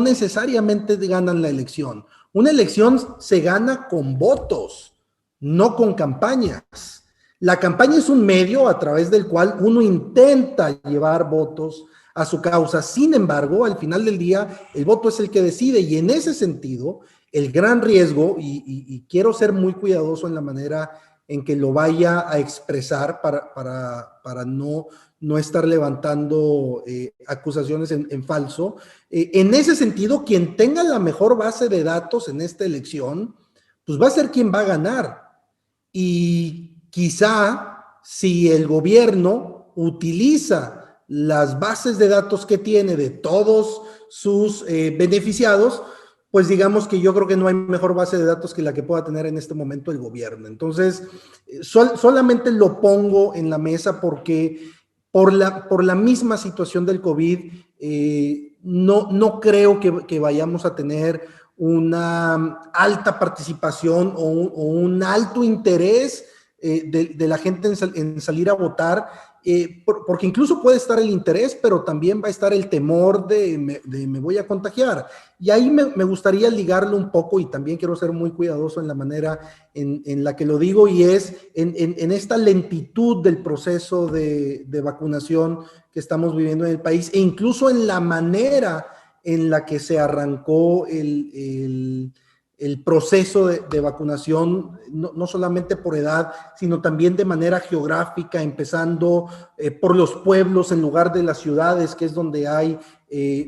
necesariamente ganan la elección. Una elección se gana con votos, no con campañas. La campaña es un medio a través del cual uno intenta llevar votos a su causa. Sin embargo, al final del día, el voto es el que decide, y en ese sentido, el gran riesgo, y quiero ser muy cuidadoso en la manera en que lo vaya a expresar para no estar levantando acusaciones en falso. En ese sentido, quien tenga la mejor base de datos en esta elección, pues va a ser quien va a ganar. Y quizá si el gobierno utiliza las bases de datos que tiene de todos sus beneficiados, pues digamos que yo creo que no hay mejor base de datos que la que pueda tener en este momento el gobierno. Entonces, solamente lo pongo en la mesa porque por la misma situación del COVID, no creo que vayamos a tener una alta participación o un alto interés de la gente en salir a votar, porque incluso puede estar el interés, pero también va a estar el temor de me voy a contagiar. Y ahí me gustaría ligarlo un poco, y también quiero ser muy cuidadoso en la manera en la que lo digo, y es en esta lentitud del proceso de vacunación que estamos viviendo en el país, e incluso en la manera en la que se arrancó el proceso de vacunación, no solamente por edad, sino también de manera geográfica, empezando por los pueblos en lugar de las ciudades, que es donde hay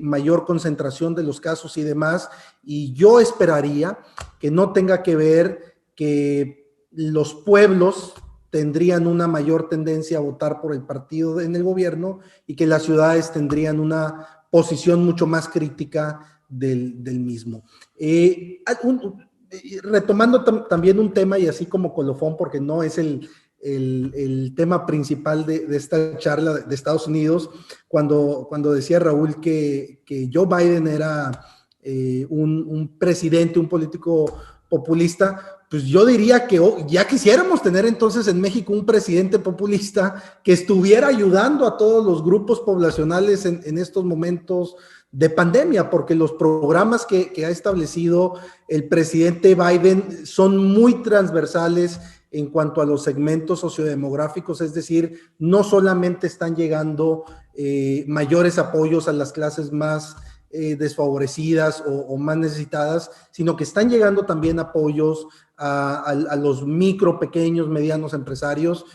mayor concentración de los casos y demás. Y yo esperaría que no tenga que ver que los pueblos tendrían una mayor tendencia a votar por el partido en el gobierno y que las ciudades tendrían una posición mucho más crítica del mismo. Retomando también un tema, y así como colofón, porque no es el tema principal de esta charla de Estados Unidos, cuando decía Raúl que Joe Biden era un presidente, un político populista, pues yo diría que ya quisiéramos tener entonces en México un presidente populista que estuviera ayudando a todos los grupos poblacionales en estos momentos de pandemia, porque los programas que ha establecido el presidente Biden son muy transversales en cuanto a los segmentos sociodemográficos, es decir, no solamente están llegando mayores apoyos a las clases más desfavorecidas o más necesitadas, sino que están llegando también apoyos a los micro, pequeños, medianos empresarios,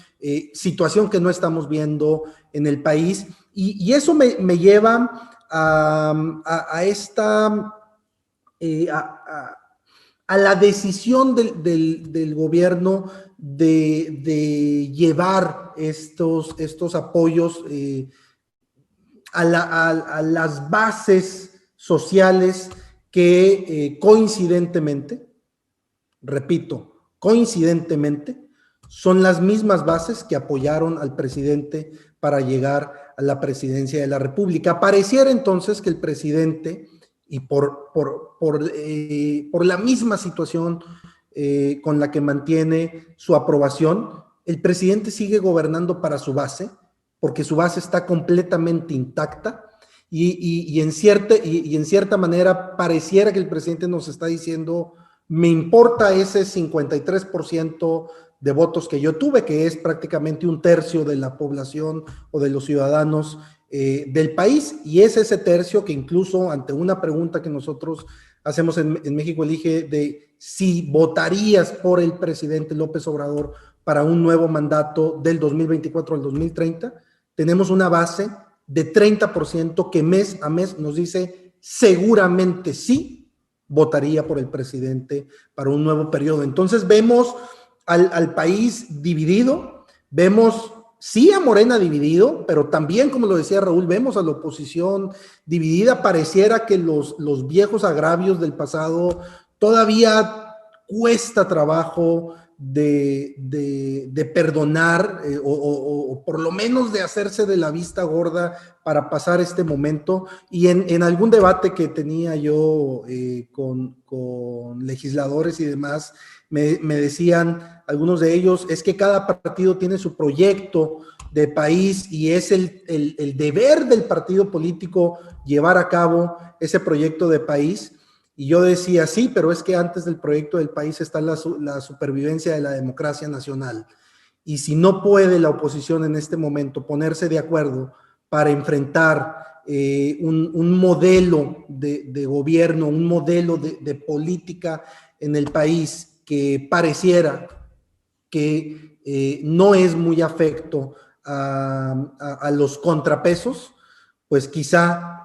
situación que no estamos viendo en el país, y eso me lleva a la decisión del gobierno de llevar estos apoyos a las bases sociales que coincidentemente, repito, coincidentemente, son las mismas bases que apoyaron al presidente para llegar a la presidencia de la República. Pareciera entonces que el presidente, y por la misma situación con la que mantiene su aprobación, el presidente sigue gobernando para su base, porque su base está completamente intacta, y en cierta manera pareciera que el presidente nos está diciendo: me importa ese 53% de votos que yo tuve, que es prácticamente un tercio de la población o de los ciudadanos del país, y es ese tercio que incluso ante una pregunta que nosotros hacemos en México Elige de si votarías por el presidente López Obrador para un nuevo mandato del 2024 al 2030, tenemos una base de 30% que mes a mes nos dice seguramente sí votaría por el presidente para un nuevo periodo. Entonces vemos al país dividido, vemos sí a Morena dividido, pero también, como lo decía Raúl, vemos a la oposición dividida. Pareciera que los viejos agravios del pasado todavía cuesta trabajo de perdonar o por lo menos de hacerse de la vista gorda para pasar este momento. Y en algún debate que tenía yo con legisladores y demás, me decían algunos de ellos, es que cada partido tiene su proyecto de país y es el deber del partido político llevar a cabo ese proyecto de país. Y yo decía, sí, pero es que antes del proyecto del país está la supervivencia de la democracia nacional. Y si no puede la oposición en este momento ponerse de acuerdo para enfrentar un modelo de gobierno, un modelo de política en el país que pareciera que no es muy afecto a los contrapesos, pues quizá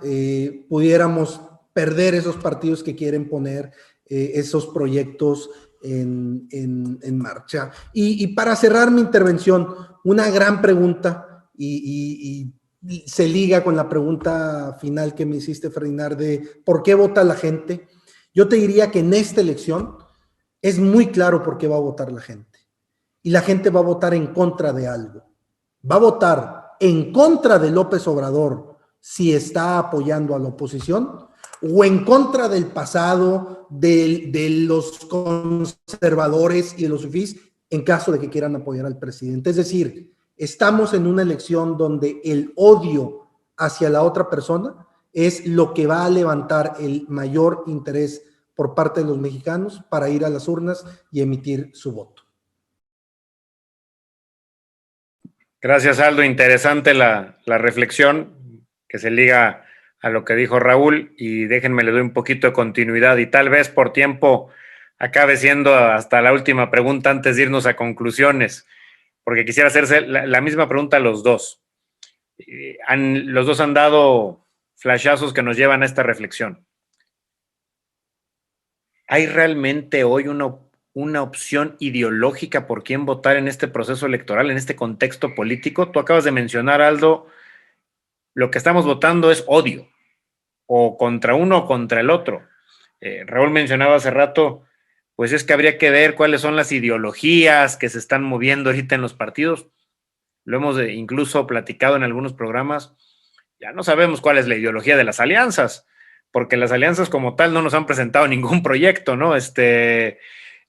pudiéramos perder esos partidos que quieren poner esos proyectos en marcha. Y para cerrar mi intervención, una gran pregunta y se liga con la pregunta final que me hiciste, Ferdinand, de ¿por qué vota la gente? Yo te diría que en esta elección es muy claro por qué va a votar la gente. Y la gente va a votar en contra de algo. Va a votar en contra de López Obrador si está apoyando a la oposición, o en contra del pasado, de los conservadores y de los fifís, en caso de que quieran apoyar al presidente. Es decir, estamos en una elección donde el odio hacia la otra persona es lo que va a levantar el mayor interés por parte de los mexicanos para ir a las urnas y emitir su voto. Gracias, Aldo. Interesante la reflexión que se liga a lo que dijo Raúl, y déjenme le doy un poquito de continuidad y tal vez por tiempo acabe siendo hasta la última pregunta antes de irnos a conclusiones, porque quisiera hacerse la misma pregunta a los dos. Los dos han dado flashazos que nos llevan a esta reflexión. ¿Hay realmente hoy una opción ideológica por quién votar en este proceso electoral, en este contexto político? Tú acabas de mencionar, Aldo, lo que estamos votando es odio, o contra uno o contra el otro. Raúl mencionaba hace rato, pues es que habría que ver cuáles son las ideologías que se están moviendo ahorita en los partidos. Lo hemos incluso platicado en algunos programas. Ya no sabemos cuál es la ideología de las alianzas, porque las alianzas como tal no nos han presentado ningún proyecto, ¿no?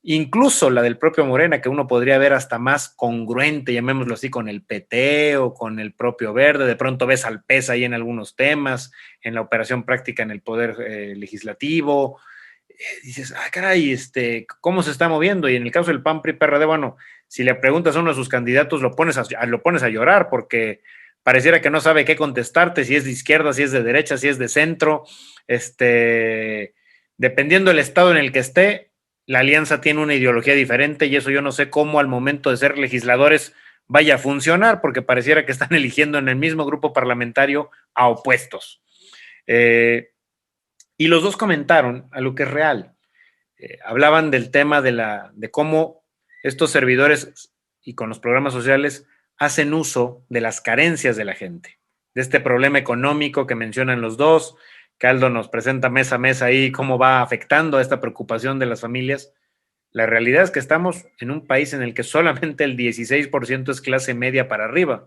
Incluso la del propio Morena, que uno podría ver hasta más congruente, llamémoslo así, con el PT o con el propio Verde. De pronto ves al PES ahí en algunos temas, en la operación práctica en el Poder Legislativo. Dices, caray, ¿cómo se está moviendo? Y en el caso del PAN, PRI, PRD, bueno, si le preguntas a uno de sus candidatos, lo pones a llorar, porque pareciera que no sabe qué contestarte, si es de izquierda, si es de derecha, si es de centro. Dependiendo del estado en el que esté, la alianza tiene una ideología diferente, y eso yo no sé cómo al momento de ser legisladores vaya a funcionar, porque pareciera que están eligiendo en el mismo grupo parlamentario a opuestos. Y los dos comentaron a lo que es real. Hablaban del tema de cómo estos servidores y con los programas sociales hacen uso de las carencias de la gente, de este problema económico que mencionan los dos, que Aldo nos presenta mes a mes ahí, cómo va afectando a esta preocupación de las familias. La realidad es que estamos en un país en el que solamente el 16% es clase media para arriba,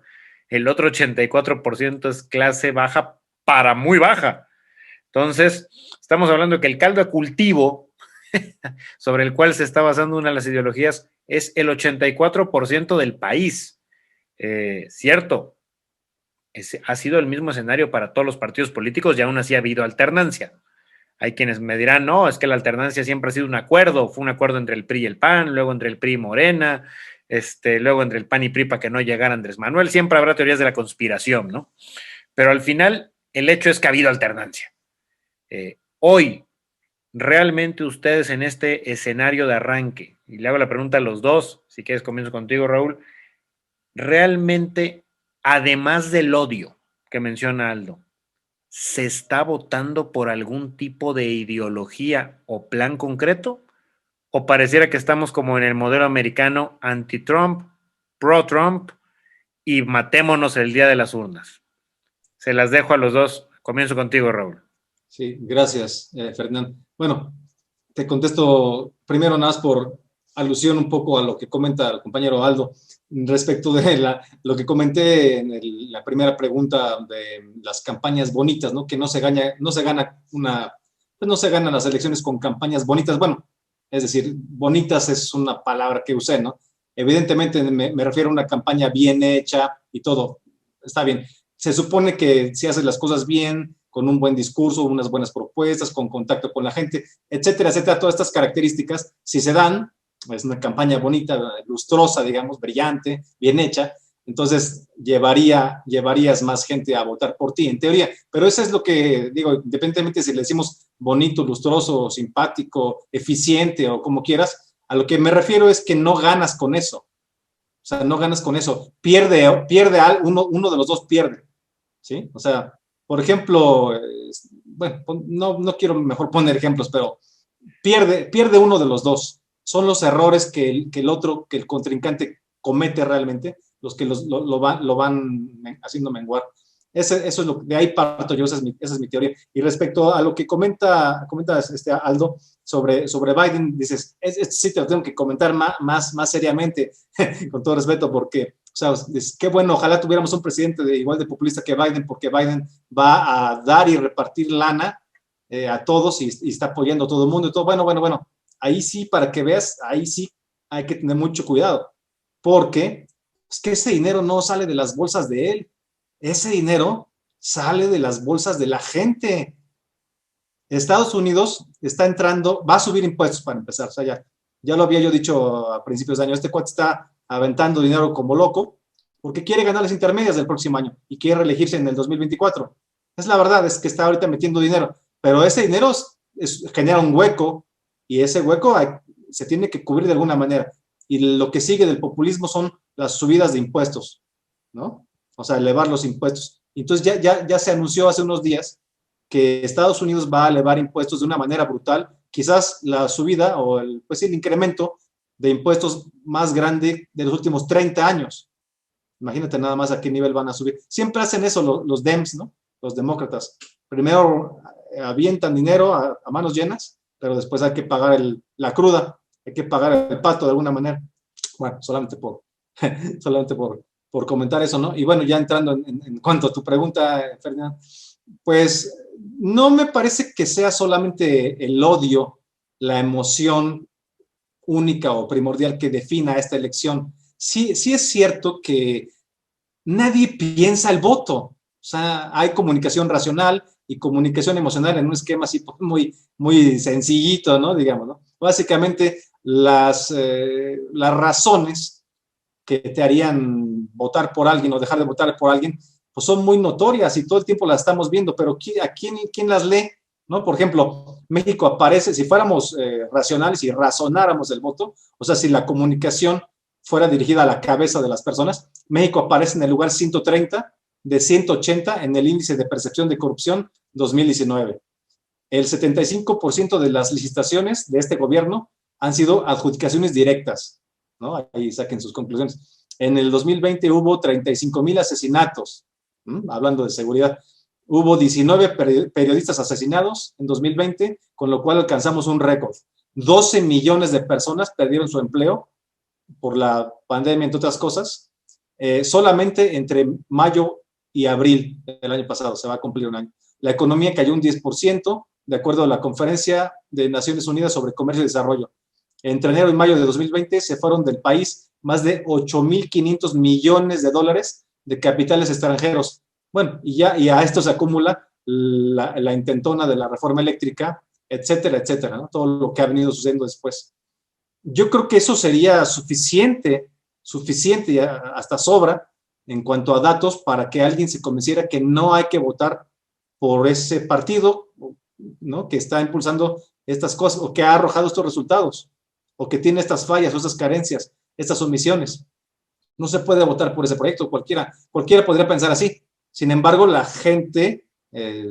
el otro 84% es clase baja para muy baja. Entonces, estamos hablando de que el caldo de cultivo sobre el cual se está basando una de las ideologías es el 84% del país. Cierto, ha sido el mismo escenario para todos los partidos políticos y aún así ha habido alternancia. Hay quienes me dirán, no, es que la alternancia siempre ha sido un acuerdo, fue un acuerdo entre el PRI y el PAN, luego entre el PRI y Morena, luego entre el PAN y PRI para que no llegara Andrés Manuel. Siempre habrá teorías de la conspiración, ¿no? Pero al final, el hecho es que ha habido alternancia. Hoy, realmente ustedes en este escenario de arranque, y le hago la pregunta a los dos, si quieres comienzo contigo, Raúl, realmente, además del odio que menciona Aldo, ¿se está votando por algún tipo de ideología o plan concreto? ¿O pareciera que estamos como en el modelo americano anti-Trump, pro-Trump y matémonos el día de las urnas? Se las dejo a los dos. Comienzo contigo, Raúl. Sí, gracias, Fernando. Bueno, te contesto primero nada más por alusión un poco a lo que comenta el compañero Aldo respecto de lo que comenté en la primera pregunta de las campañas bonitas, ¿no? Que no se ganan las elecciones con campañas bonitas. Bueno, es decir, bonitas es una palabra que usé, ¿no? Evidentemente me refiero a una campaña bien hecha y todo. Está bien. Se supone que si haces las cosas bien, con un buen discurso, unas buenas propuestas, con contacto con la gente, etcétera, etcétera, todas estas características, si se dan, es una campaña bonita, lustrosa, digamos, brillante, bien hecha, entonces llevarías más gente a votar por ti, en teoría. Pero eso es lo que digo, independientemente si le decimos bonito, lustroso, simpático, eficiente o como quieras, a lo que me refiero es que no ganas con eso. O sea, no ganas con eso. Uno de los dos pierde, ¿sí? O sea, por ejemplo, bueno, no quiero mejor poner ejemplos, pero pierde uno de los dos. Son los errores que el contrincante comete realmente los que lo van haciendo menguar. Eso es de ahí parto yo, esa es mi teoría. Y respecto a lo que comenta Aldo sobre Biden, dices, sí te lo tengo que comentar más seriamente, con todo respeto, porque, o sea, qué bueno, ojalá tuviéramos un presidente igual de populista que Biden, porque Biden va a dar y repartir lana a todos y está apoyando a todo el mundo y todo. Bueno, ahí sí, para que veas, ahí sí hay que tener mucho cuidado, porque es que ese dinero no sale de las bolsas de él, ese dinero sale de las bolsas de la gente. Estados Unidos está entrando, va a subir impuestos para empezar, o sea, ya lo había yo dicho a principios de año, este cuate está aventando dinero como loco, porque quiere ganar las intermedias del próximo año y quiere reelegirse en el 2024. Es la verdad, es que está ahorita metiendo dinero, pero ese dinero genera un hueco, y ese hueco se tiene que cubrir de alguna manera. Y lo que sigue del populismo son las subidas de impuestos, ¿no? O sea, elevar los impuestos. Entonces ya se anunció hace unos días que Estados Unidos va a elevar impuestos de una manera brutal, quizás la subida o el incremento de impuestos más grande de los últimos 30 años. Imagínate nada más a qué nivel van a subir. Siempre hacen eso los Dems, ¿no? Los demócratas. Primero avientan dinero a manos llenas, pero después hay que pagar la cruda, hay que pagar el pato de alguna manera. Bueno, solamente por comentar eso, ¿no? Y bueno, ya entrando en cuanto a tu pregunta, Ferdinand, pues no me parece que sea solamente el odio, la emoción única o primordial que defina esta elección. Sí es cierto que nadie piensa el voto. O sea, hay comunicación racional y comunicación emocional en un esquema así muy sencillito, ¿no? Digamos, ¿no? Básicamente, las razones que te harían votar por alguien o dejar de votar por alguien, pues son muy notorias y todo el tiempo las estamos viendo, pero ¿quién las lee? ¿No? Por ejemplo, México aparece, si fuéramos racionales y razonáramos el voto, o sea, si la comunicación fuera dirigida a la cabeza de las personas, México aparece en el lugar 130 de 180 en el índice de percepción de corrupción 2019. El 75% de las licitaciones de este gobierno han sido adjudicaciones directas, ¿no? Ahí saquen sus conclusiones. En el 2020 hubo 35,000 asesinatos, hablando de seguridad. Hubo 19 periodistas asesinados en 2020, con lo cual alcanzamos un récord. 12 millones de personas perdieron su empleo por la pandemia, entre otras cosas. Solamente entre mayo y abril del año pasado se va a cumplir un año. La economía cayó un 10%, de acuerdo a la Conferencia de Naciones Unidas sobre Comercio y Desarrollo. Entre enero y mayo de 2020 se fueron del país más de 8.500 millones de dólares de capitales extranjeros. Bueno, y a esto se acumula la intentona de la reforma eléctrica, etcétera, ¿no? Todo lo que ha venido sucediendo después. Yo creo que eso sería suficiente y hasta sobra en cuanto a datos para que alguien se convenciera que no hay que votar por ese partido, ¿no? Que está impulsando estas cosas o que ha arrojado estos resultados o que tiene estas fallas o estas carencias, estas omisiones. No se puede votar por ese proyecto, cualquiera podría pensar así. Sin embargo, la gente,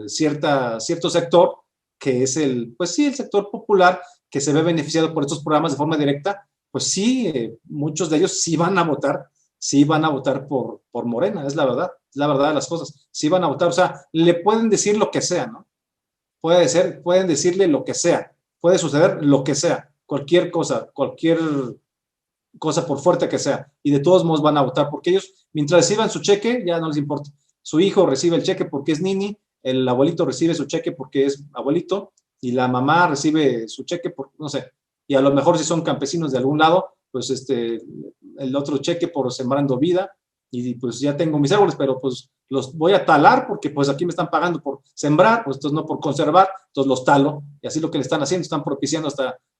cierto sector, que es el sector popular, que se ve beneficiado por estos programas de forma directa, pues sí, muchos de ellos sí van a votar por Morena, es la verdad de las cosas, sí van a votar, o sea, le pueden decir lo que sea, ¿no? Pueden decirle lo que sea, puede suceder lo que sea, cualquier cosa por fuerte que sea, y de todos modos van a votar, porque ellos, mientras reciban su cheque, ya no les importa. Su hijo recibe el cheque porque es nini, el abuelito recibe su cheque porque es abuelito, y la mamá recibe su cheque por, no sé, y a lo mejor si son campesinos de algún lado, pues el otro cheque por sembrando vida, y pues ya tengo mis árboles, pero pues los voy a talar porque pues aquí me están pagando por sembrar, pues entonces no por conservar, entonces los talo, y así lo que le están haciendo, están propiciando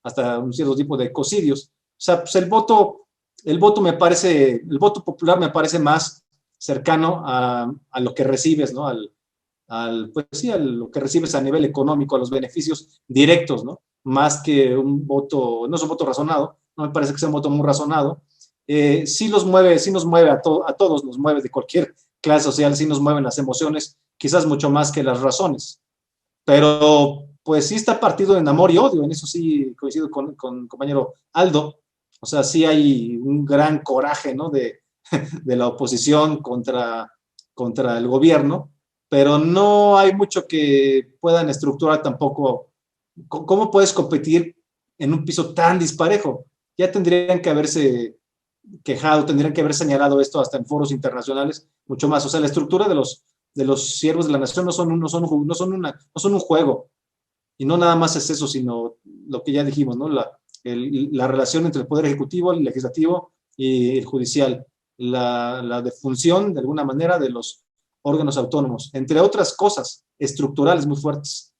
hasta un cierto tipo de ecocidios. O sea, pues el voto el voto popular me parece más cercano a lo que recibes, ¿no? Pues sí, a lo que recibes a nivel económico, a los beneficios directos, ¿no? Más que un voto, no es un voto razonado, no me parece que sea un voto muy razonado. Sí nos mueve a todos, nos mueve de cualquier clase social, sí nos mueven las emociones, quizás mucho más que las razones. Pero pues sí está partido en amor y odio, en eso sí coincido con compañero Aldo. O sea, sí hay un gran coraje, ¿no? De la oposición contra el gobierno, pero no hay mucho que puedan estructurar tampoco. ¿Cómo puedes competir en un piso tan disparejo? Ya tendrían que haberse quejado, tendrían que haber señalado esto hasta en foros internacionales, mucho más. O sea, la estructura de los siervos de la nación no son un juego. Y no nada más es eso, sino lo que ya dijimos, ¿no? La relación entre el Poder Ejecutivo, el Legislativo y el Judicial. La defunción, de alguna manera, de los órganos autónomos, entre otras cosas estructurales muy fuertes.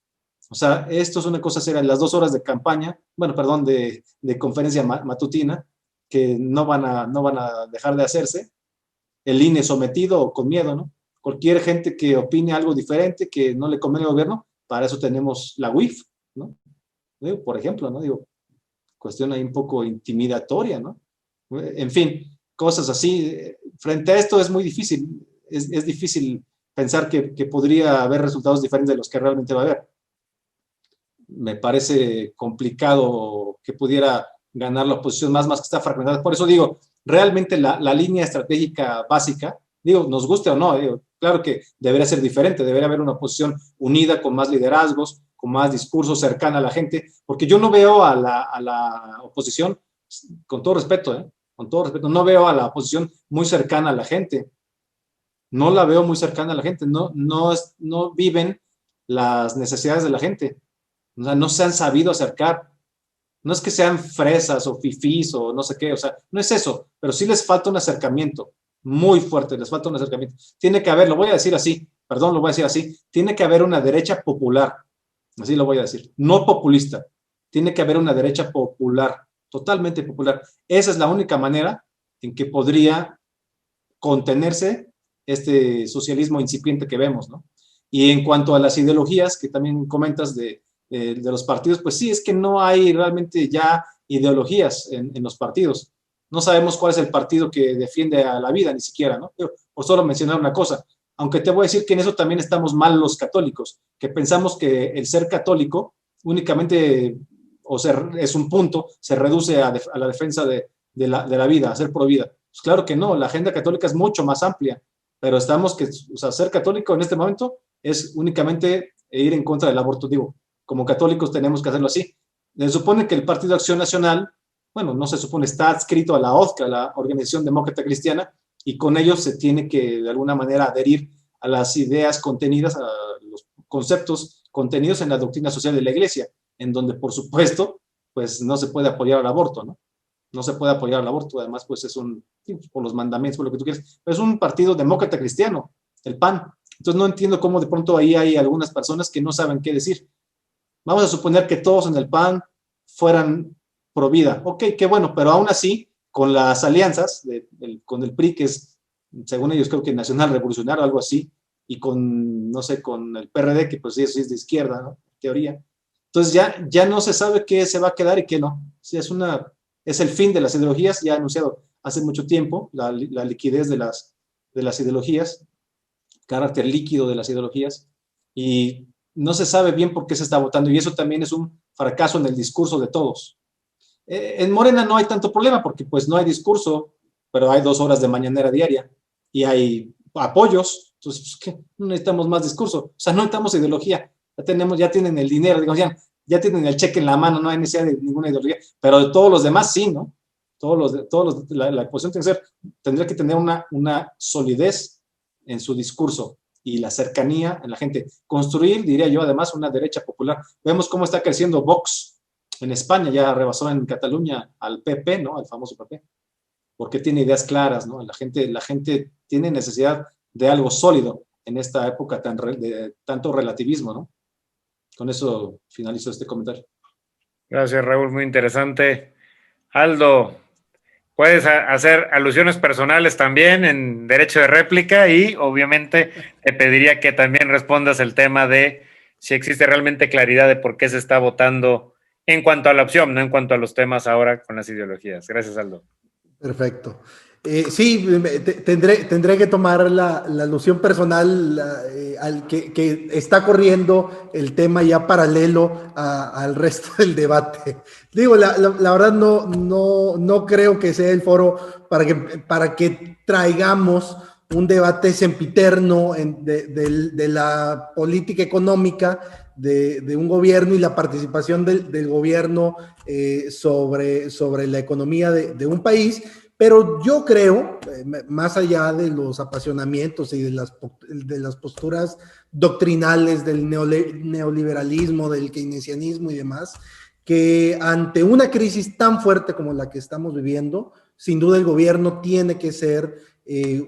O sea, esto es una cosa seria. Las 2 horas de campaña, bueno, perdón, de conferencia matutina, que no van a dejar de hacerse. El INE sometido con miedo, ¿no? Cualquier gente que opine algo diferente, que no le conviene al gobierno, para eso tenemos la UIF, ¿no? Digo, por ejemplo, ¿no? Digo, cuestión ahí un poco intimidatoria, ¿no? En fin, cosas así. Frente a esto es muy difícil, es difícil pensar que podría haber resultados diferentes de los que realmente va a haber. Me parece complicado que pudiera ganar la oposición más que está fragmentada. Por eso digo, realmente la línea estratégica básica, digo, nos guste o no, digo, claro que debería ser diferente, debería haber una oposición unida con más liderazgos, con más discursos, cercana a la gente, porque yo no veo a la oposición, con todo respeto, con todo respeto, no veo a la oposición muy cercana a la gente, no la veo muy cercana a la gente, no viven las necesidades de la gente, o sea, no se han sabido acercar. No es que sean fresas o fifís o no sé qué, o sea, no es eso, pero sí les falta un acercamiento muy fuerte, les falta un acercamiento. Tiene que haber, lo voy a decir así, perdón, lo voy a decir así, tiene que haber una derecha popular, así lo voy a decir, no populista, tiene que haber una derecha popular, totalmente popular. Esa es la única manera en que podría contenerse este socialismo incipiente que vemos, ¿no? Y en cuanto a las ideologías que también comentas de los partidos, pues sí, es que no hay realmente ya ideologías en los partidos. No sabemos cuál es el partido que defiende a la vida, ni siquiera, ¿no? Por solo mencionar una cosa, aunque te voy a decir que en eso también estamos mal los católicos, que pensamos que el ser católico únicamente, es un punto, se reduce a la defensa de la vida, a ser pro vida. Pues claro que no, la agenda católica es mucho más amplia, pero o sea, ser católico en este momento es únicamente ir en contra del aborto, digo, como católicos tenemos que hacerlo así. Se supone que el Partido Acción Nacional, bueno, no se supone, está adscrito a la ODCA, la Organización Demócrata Cristiana, y con ellos se tiene que de alguna manera adherir a las ideas contenidas, a los conceptos contenidos en la doctrina social de la Iglesia, en donde, por supuesto, pues no se puede apoyar al aborto, ¿no? No se puede apoyar al aborto, además, pues es por los mandamientos, por lo que tú quieras, pero es un partido demócrata cristiano, el PAN. Entonces no entiendo cómo de pronto ahí hay algunas personas que no saben qué decir. Vamos a suponer que todos en el PAN fueran pro vida. Ok, qué bueno, pero aún así, con las alianzas, con el PRI, que es, según ellos, creo que Nacional Revolucionario o algo así, y con, no sé, con el PRD, que pues sí es de izquierda, ¿no? En teoría. Entonces ya no se sabe qué se va a quedar y qué no. Sí, es el fin de las ideologías, ya anunciado hace mucho tiempo, la liquidez de las ideologías, carácter líquido de las ideologías, y no se sabe bien por qué se está votando, y eso también es un fracaso en el discurso de todos. En Morena no hay tanto problema, porque pues no hay discurso, pero hay 2 horas de mañanera diaria, y hay apoyos, entonces, pues, ¿qué? No necesitamos más discurso, o sea, no necesitamos ideología, ya tienen el dinero, digamos, ya tienen el cheque en la mano, no hay necesidad de ninguna ideología, pero de todos los demás sí, ¿no? La oposición tendría que tener una solidez en su discurso y la cercanía en la gente. Construir, diría yo, además, una derecha popular. Vemos cómo está creciendo Vox en España, ya rebasó en Cataluña al PP, ¿no? Al famoso PP, porque tiene ideas claras, ¿no? La gente tiene necesidad de algo sólido en esta época de tanto relativismo, ¿no? Con eso finalizo este comentario. Gracias, Raúl, muy interesante. Aldo, Puedes hacer alusiones personales también en derecho de réplica y obviamente te pediría que también respondas el tema de si existe realmente claridad de por qué se está votando en cuanto a la opción, no en cuanto a los temas ahora con las ideologías. Gracias, Aldo. Perfecto. Sí, tendré que tomar la alusión personal al que está corriendo el tema ya paralelo al resto del debate. Digo, la verdad no creo que sea el foro para que traigamos un debate sempiterno de la política económica de un gobierno y la participación del gobierno sobre la economía de un país. Pero yo creo, más allá de los apasionamientos y de las posturas doctrinales del neoliberalismo, del keynesianismo y demás, que ante una crisis tan fuerte como la que estamos viviendo, sin duda el gobierno tiene que ser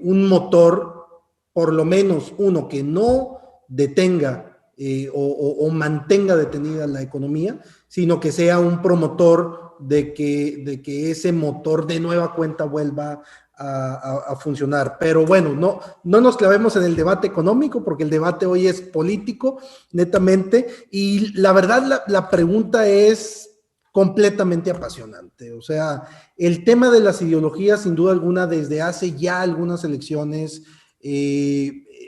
un motor, por lo menos uno, que no detenga o mantenga detenida la economía, sino que sea un promotor de que ese motor de nueva cuenta vuelva a funcionar. Pero bueno, no nos clavemos en el debate económico, porque el debate hoy es político, netamente, y la verdad la pregunta es completamente apasionante. O sea, el tema de las ideologías, sin duda alguna, desde hace ya algunas elecciones,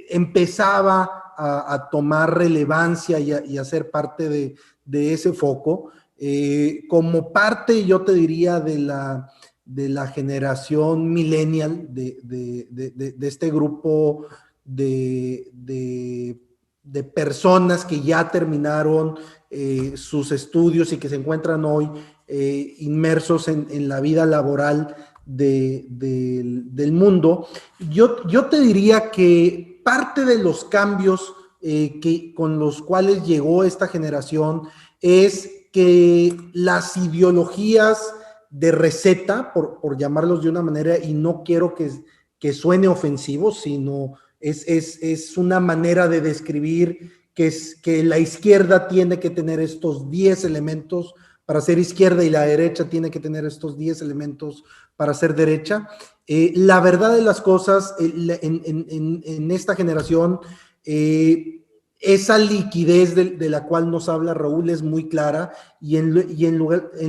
empezaba a tomar relevancia y a ser parte de ese foco. Como parte, yo te diría, de la generación millennial, de este grupo de personas que ya terminaron sus estudios y que se encuentran hoy inmersos en la vida laboral del mundo. Yo te diría que parte de los cambios con los cuales llegó esta generación es que las ideologías de receta, por llamarlos de una manera, y no quiero que suene ofensivo, sino es una manera de describir que la izquierda tiene que tener estos 10 elementos para ser izquierda y la derecha tiene que tener estos 10 elementos para ser derecha. La verdad de las cosas, en esta generación, esa liquidez de la cual nos habla Raúl es muy clara y en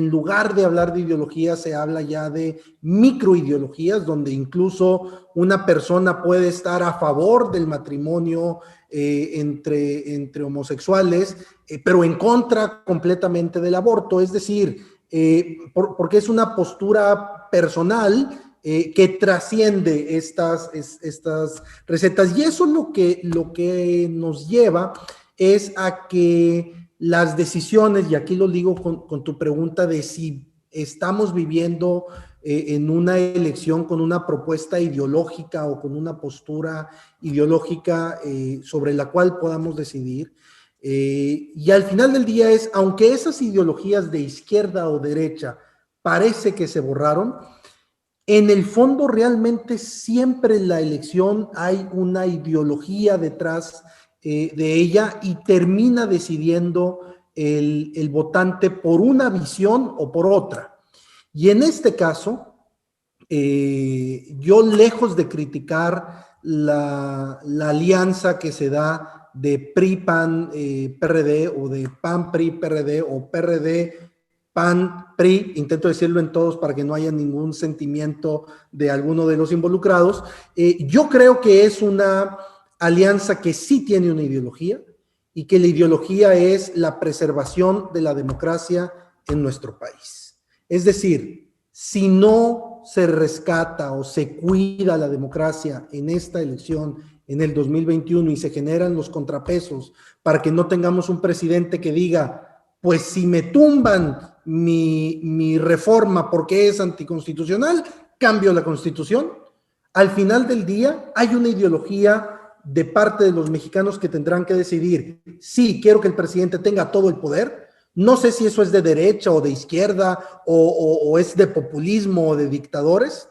lugar de hablar de ideologías se habla ya de microideologías, donde incluso una persona puede estar a favor del matrimonio entre homosexuales, pero en contra completamente del aborto. Es decir, porque es una postura personal que trasciende estas recetas. Y eso lo que nos lleva es a que las decisiones, y aquí lo digo con tu pregunta de si estamos viviendo en una elección con una propuesta ideológica o con una postura ideológica sobre la cual podamos decidir. Y al final del día aunque esas ideologías de izquierda o derecha parece que se borraron, en el fondo realmente siempre en la elección hay una ideología detrás de ella y termina decidiendo el votante por una visión o por otra. Y en este caso, yo lejos de criticar la alianza que se da de PRI-PAN-PRD o de PAN-PRI-PRD o PRD PAN, PRI, intento decirlo en todos para que no haya ningún sentimiento de alguno de los involucrados. Yo creo que es una alianza que sí tiene una ideología y que la ideología es la preservación de la democracia en nuestro país. Es decir, si no se rescata o se cuida la democracia en esta elección en el 2021 y se generan los contrapesos para que no tengamos un presidente que diga, pues si me tumban mi reforma porque es anticonstitucional, cambio la Constitución. Al final del día hay una ideología de parte de los mexicanos que tendrán que decidir, sí, quiero que el presidente tenga todo el poder. No sé si eso es de derecha o de izquierda o es de populismo o de dictadores,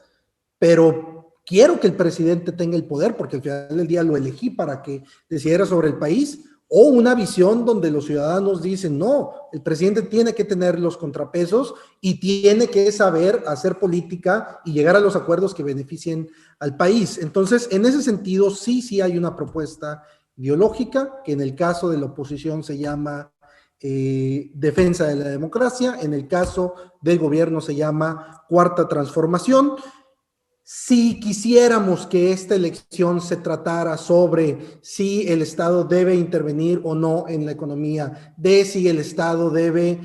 pero quiero que el presidente tenga el poder porque al final del día lo elegí para que decidiera sobre el país, o una visión donde los ciudadanos dicen, no, el presidente tiene que tener los contrapesos y tiene que saber hacer política y llegar a los acuerdos que beneficien al país. Entonces, en ese sentido, sí hay una propuesta ideológica, que en el caso de la oposición se llama defensa de la democracia, en el caso del gobierno se llama cuarta transformación. Si quisiéramos que esta elección se tratara sobre si el Estado debe intervenir o no en la economía, de si el Estado debe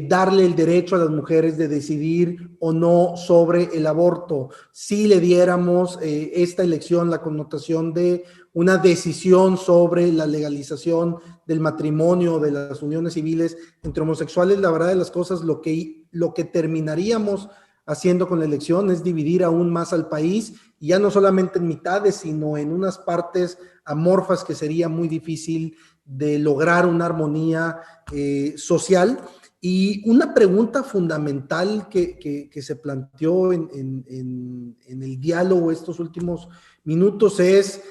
darle el derecho a las mujeres de decidir o no sobre el aborto, si le diéramos esta elección la connotación de una decisión sobre la legalización del matrimonio, de las uniones civiles entre homosexuales, la verdad de las cosas, lo que terminaríamos haciendo con la elección es dividir aún más al país, y ya no solamente en mitades, sino en unas partes amorfas que sería muy difícil de lograr una armonía social. Y una pregunta fundamental que se planteó en el diálogo estos últimos minutos es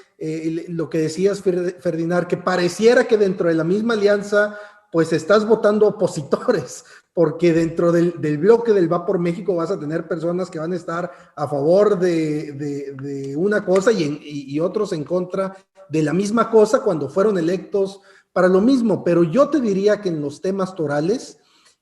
lo que decías, Ferdinand, que pareciera que dentro de la misma alianza pues estás votando opositores, porque dentro del bloque del Va por México vas a tener personas que van a estar a favor de una cosa y otros en contra de la misma cosa cuando fueron electos para lo mismo. Pero yo te diría que en los temas torales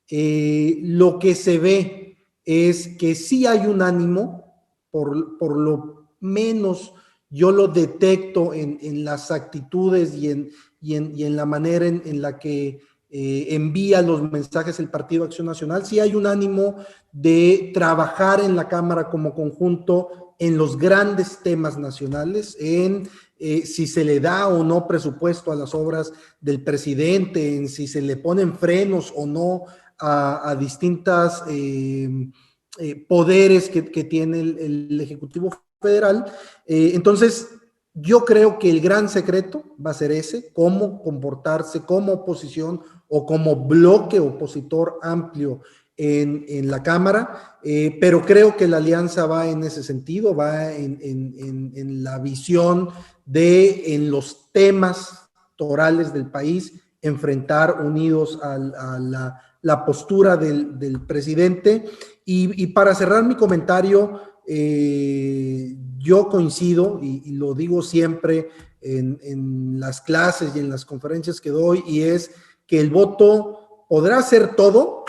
lo que se ve es que sí hay un ánimo, por lo menos yo lo detecto en las actitudes y en la manera en la que envía los mensajes el Partido Acción Nacional. Sí hay un ánimo de trabajar en la Cámara como conjunto en los grandes temas nacionales, en si se le da o no presupuesto a las obras del presidente, en si se le ponen frenos o no a distintas poderes que tiene el Ejecutivo Federal. Entonces, yo creo que el gran secreto va a ser ese, cómo comportarse como oposición o como bloque opositor amplio en la Cámara, pero creo que la alianza va en ese sentido, va en la visión de, en los temas torales del país, enfrentar unidos a la postura del presidente. Y para cerrar mi comentario, yo coincido y lo digo siempre en las clases y en las conferencias que doy, y es que el voto podrá ser todo,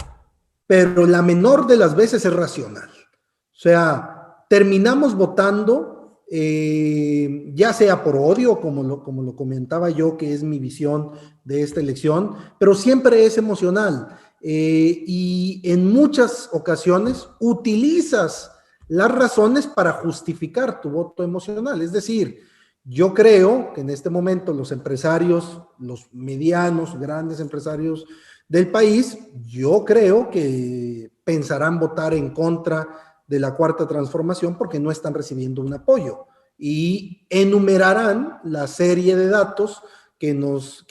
pero la menor de las veces es racional. O sea, terminamos votando, ya sea por odio, como lo comentaba yo, que es mi visión de esta elección, pero siempre es emocional. Y en muchas ocasiones utilizas las razones para justificar tu voto emocional. Es decir, yo creo que en este momento los empresarios, los medianos, grandes empresarios del país, yo creo que pensarán votar en contra de la cuarta transformación porque no están recibiendo un apoyo, y enumerarán la serie de datos que nos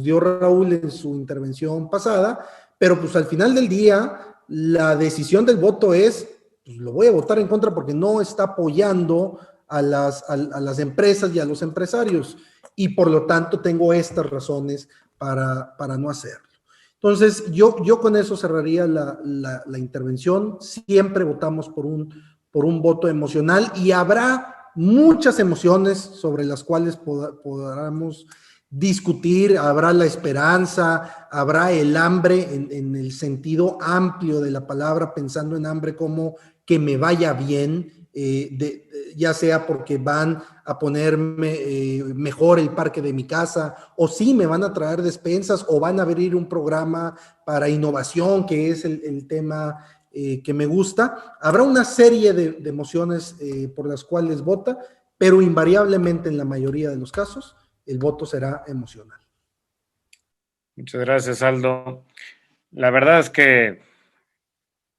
dio Raúl en su intervención pasada, pero pues al final del día la decisión del voto es, pues lo voy a votar en contra porque no está apoyando a las empresas y a los empresarios, y por lo tanto tengo estas razones para no hacerlo. Entonces, yo con eso cerraría la intervención. Siempre votamos por un voto emocional, y habrá muchas emociones sobre las cuales podamos discutir. Habrá la esperanza, habrá el hambre en el sentido amplio de la palabra, pensando en hambre como que me vaya bien, ya sea porque van a ponerme mejor el parque de mi casa, o sí me van a traer despensas, o van a abrir un programa para innovación, que es el tema que me gusta. Habrá una serie de emociones por las cuales vota, pero invariablemente en la mayoría de los casos el voto será emocional. Muchas gracias, Aldo. La verdad es que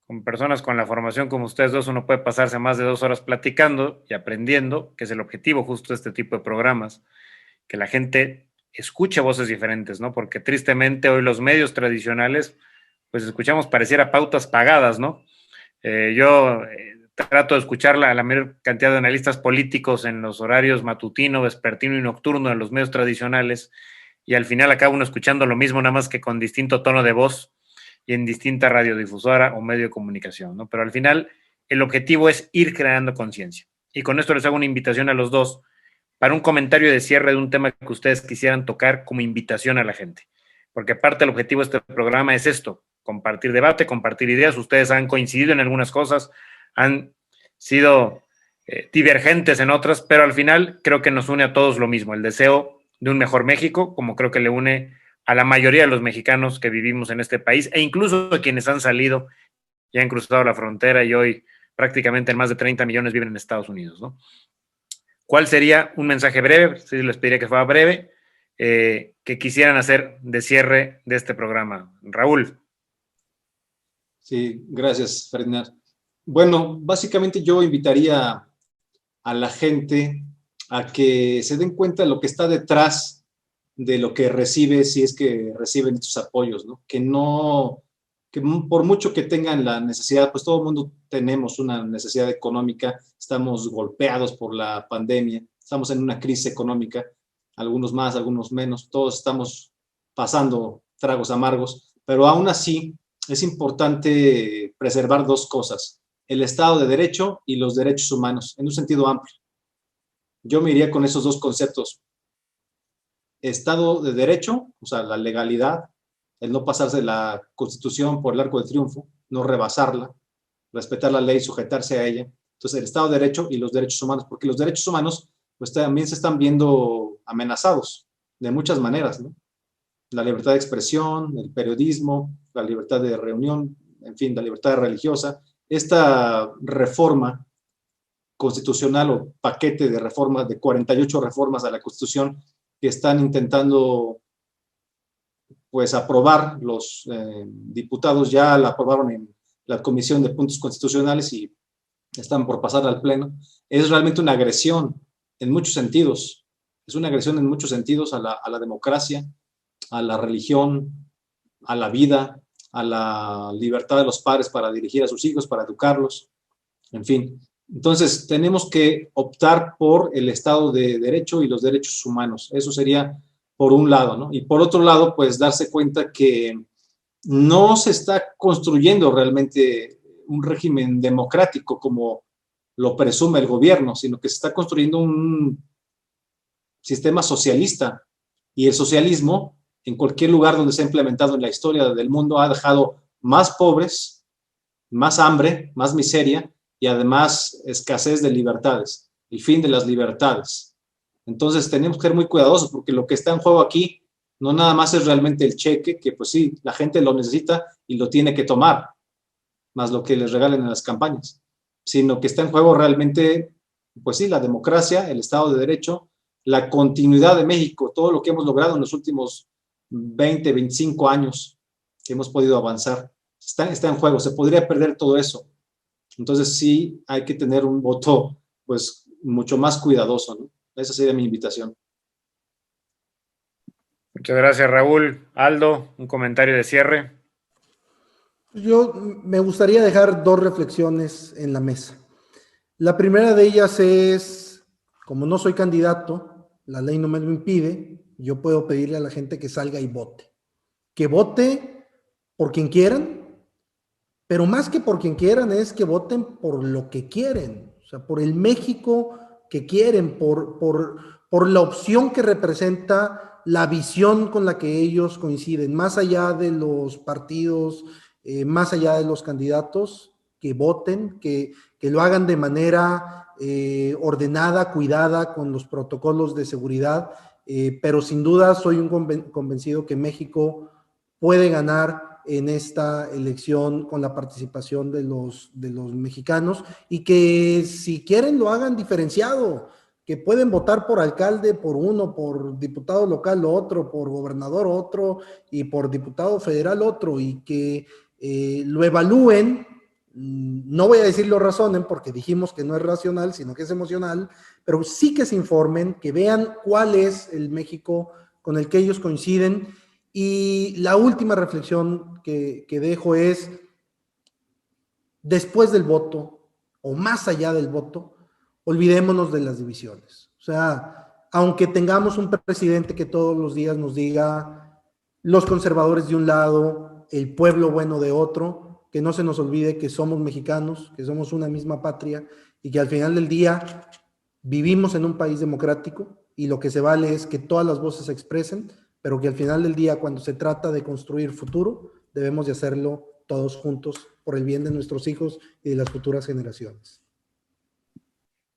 con personas con la formación como ustedes dos, uno puede pasarse más de 2 horas platicando y aprendiendo, que es el objetivo justo de este tipo de programas, que la gente escuche voces diferentes, ¿no? Porque tristemente hoy los medios tradicionales, pues escuchamos, pareciera, pautas pagadas, ¿no? Yo trato de escuchar la mayor cantidad de analistas políticos en los horarios matutino, vespertino y nocturno de los medios tradicionales, y al final acaba uno escuchando lo mismo, nada más que con distinto tono de voz y en distinta radiodifusora o medio de comunicación, ¿no? Pero al final el objetivo es ir creando conciencia. Y con esto les hago una invitación a los dos para un comentario de cierre de un tema que ustedes quisieran tocar como invitación a la gente. Porque parte del objetivo de este programa es esto, compartir debate, compartir ideas. Ustedes han coincidido en algunas cosas, han sido divergentes en otras, pero al final creo que nos une a todos lo mismo, el deseo de un mejor México, como creo que le une a la mayoría de los mexicanos que vivimos en este país, e incluso a quienes han salido y han cruzado la frontera y hoy prácticamente más de 30 millones viven en Estados Unidos, ¿no? ¿Cuál sería un mensaje breve? Sí, les pediría que fuera breve, que quisieran hacer de cierre de este programa. Raúl. Sí, gracias, Ferdinand. Bueno, básicamente yo invitaría a la gente a que se den cuenta de lo que está detrás de lo que recibe, si es que reciben estos apoyos, ¿no? Que por mucho que tengan la necesidad, pues todo el mundo tenemos una necesidad económica, estamos golpeados por la pandemia, estamos en una crisis económica, algunos más, algunos menos, todos estamos pasando tragos amargos, pero aún así es importante preservar dos cosas: el Estado de Derecho y los derechos humanos, en un sentido amplio. Yo me iría con esos dos conceptos: Estado de Derecho, o sea, la legalidad, el no pasarse la Constitución por el arco del triunfo, no rebasarla, respetar la ley, sujetarse a ella. Entonces, el Estado de Derecho y los derechos humanos, porque los derechos humanos pues también se están viendo amenazados de muchas maneras, ¿no? La libertad de expresión, el periodismo, la libertad de reunión, en fin, la libertad religiosa. Esta reforma constitucional o paquete de reformas, de 48 reformas a la Constitución que están intentando pues aprobar los diputados, ya la aprobaron en la Comisión de Puntos Constitucionales y están por pasar al Pleno. Es realmente una agresión en muchos sentidos, es una agresión en muchos sentidos a la democracia, a la religión, a la vida, a la libertad de los padres para dirigir a sus hijos, para educarlos, en fin. Entonces, tenemos que optar por el Estado de Derecho y los derechos humanos. Eso sería por un lado, ¿no? Y por otro lado, pues darse cuenta que no se está construyendo realmente un régimen democrático como lo presume el gobierno, sino que se está construyendo un sistema socialista. Y el socialismo, en cualquier lugar donde se ha implementado en la historia del mundo, ha dejado más pobres, más hambre, más miseria y además escasez de libertades, el fin de las libertades. Entonces tenemos que ser muy cuidadosos porque lo que está en juego aquí no nada más es realmente el cheque, que pues sí, la gente lo necesita y lo tiene que tomar, más lo que les regalen en las campañas, sino que está en juego realmente, pues sí, la democracia, el Estado de Derecho, la continuidad de México, todo lo que hemos logrado en los últimos 20, 25 años que hemos podido avanzar, está en juego, se podría perder todo eso. Entonces sí hay que tener un voto pues mucho más cuidadoso, ¿no? Esa sería mi invitación. Muchas gracias, Raúl. Aldo, un comentario de cierre. Yo me gustaría dejar dos reflexiones en la mesa. La primera de ellas es, como no soy candidato, la ley no me lo impide, yo puedo pedirle a la gente que salga y vote. Que vote por quien quieran, pero más que por quien quieran es que voten por lo que quieren, o sea, por el México que quieren, por la opción que representa la visión con la que ellos coinciden, más allá de los partidos, más allá de los candidatos, que voten, que lo hagan de manera ordenada, cuidada, con los protocolos de seguridad, pero sin duda soy un convencido que México puede ganar en esta elección con la participación de los mexicanos y que si quieren lo hagan diferenciado, que pueden votar por alcalde por uno, por diputado local otro, por gobernador otro y por diputado federal otro y que lo evalúen. No voy a decir lo razonen porque dijimos que no es racional, sino que es emocional, pero sí que se informen, que vean cuál es el México con el que ellos coinciden. Y la última reflexión que dejo es, después del voto, o más allá del voto, olvidémonos de las divisiones. O sea, aunque tengamos un presidente que todos los días nos diga los conservadores de un lado, el pueblo bueno de otro, que no se nos olvide que somos mexicanos, que somos una misma patria y que al final del día vivimos en un país democrático y lo que se vale es que todas las voces se expresen, pero que al final del día, cuando se trata de construir futuro, debemos de hacerlo todos juntos por el bien de nuestros hijos y de las futuras generaciones.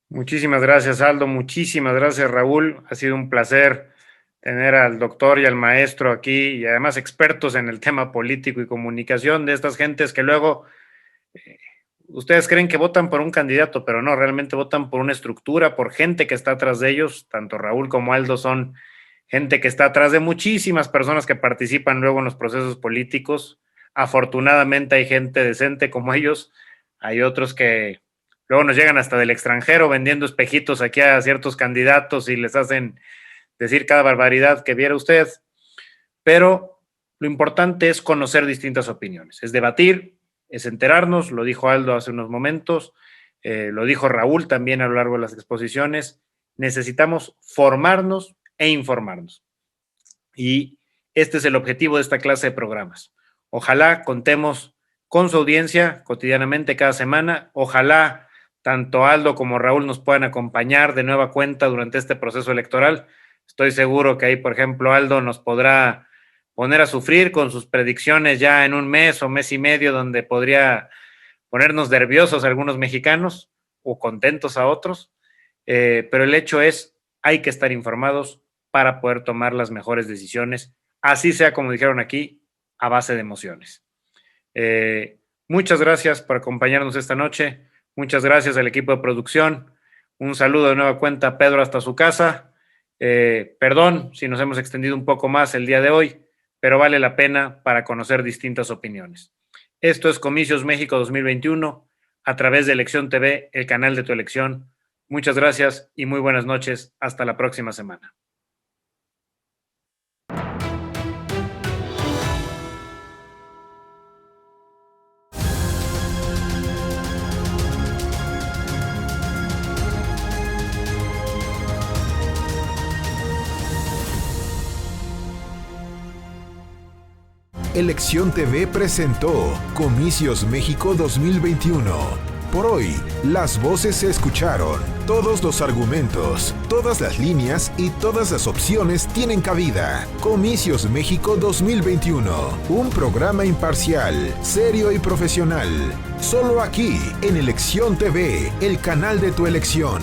Muchísimas gracias, Aldo. Muchísimas gracias, Raúl. Ha sido un placer tener al doctor y al maestro aquí y además expertos en el tema político y comunicación de estas gentes que luego ustedes creen que votan por un candidato, pero no, realmente votan por una estructura, por gente que está atrás de ellos. Tanto Raúl como Aldo son gente que está atrás de muchísimas personas que participan luego en los procesos políticos. Afortunadamente hay gente decente como ellos. Hay otros que luego nos llegan hasta del extranjero vendiendo espejitos aquí a ciertos candidatos y les hacen decir cada barbaridad que viera usted. Pero lo importante es conocer distintas opiniones, es debatir, es enterarnos, lo dijo Aldo hace unos momentos, lo dijo Raúl también a lo largo de las exposiciones. Necesitamos formarnos e informarnos. Y este es el objetivo de esta clase de programas. Ojalá contemos con su audiencia cotidianamente cada semana. Ojalá tanto Aldo como Raúl nos puedan acompañar de nueva cuenta durante este proceso electoral. Estoy seguro que ahí, por ejemplo, Aldo nos podrá poner a sufrir con sus predicciones ya en un mes o mes y medio, donde podría ponernos nerviosos a algunos mexicanos o contentos a otros. Pero el hecho es, hay que estar informados para poder tomar las mejores decisiones, así sea, como dijeron aquí, a base de emociones. Muchas gracias por acompañarnos esta noche. Muchas gracias al equipo de producción. Un saludo de nueva cuenta a Pedro hasta su casa. Perdón si nos hemos extendido un poco más el día de hoy, pero vale la pena para conocer distintas opiniones. Esto es Comicios México 2021 a través de Elección TV, el canal de tu elección. Muchas gracias y muy buenas noches. Hasta la próxima semana. Elección TV presentó Comicios México 2021. Por hoy, las voces se escucharon, todos los argumentos, todas las líneas y todas las opciones tienen cabida. Comicios México 2021, un programa imparcial, serio y profesional. Solo aquí, en Elección TV, el canal de tu elección.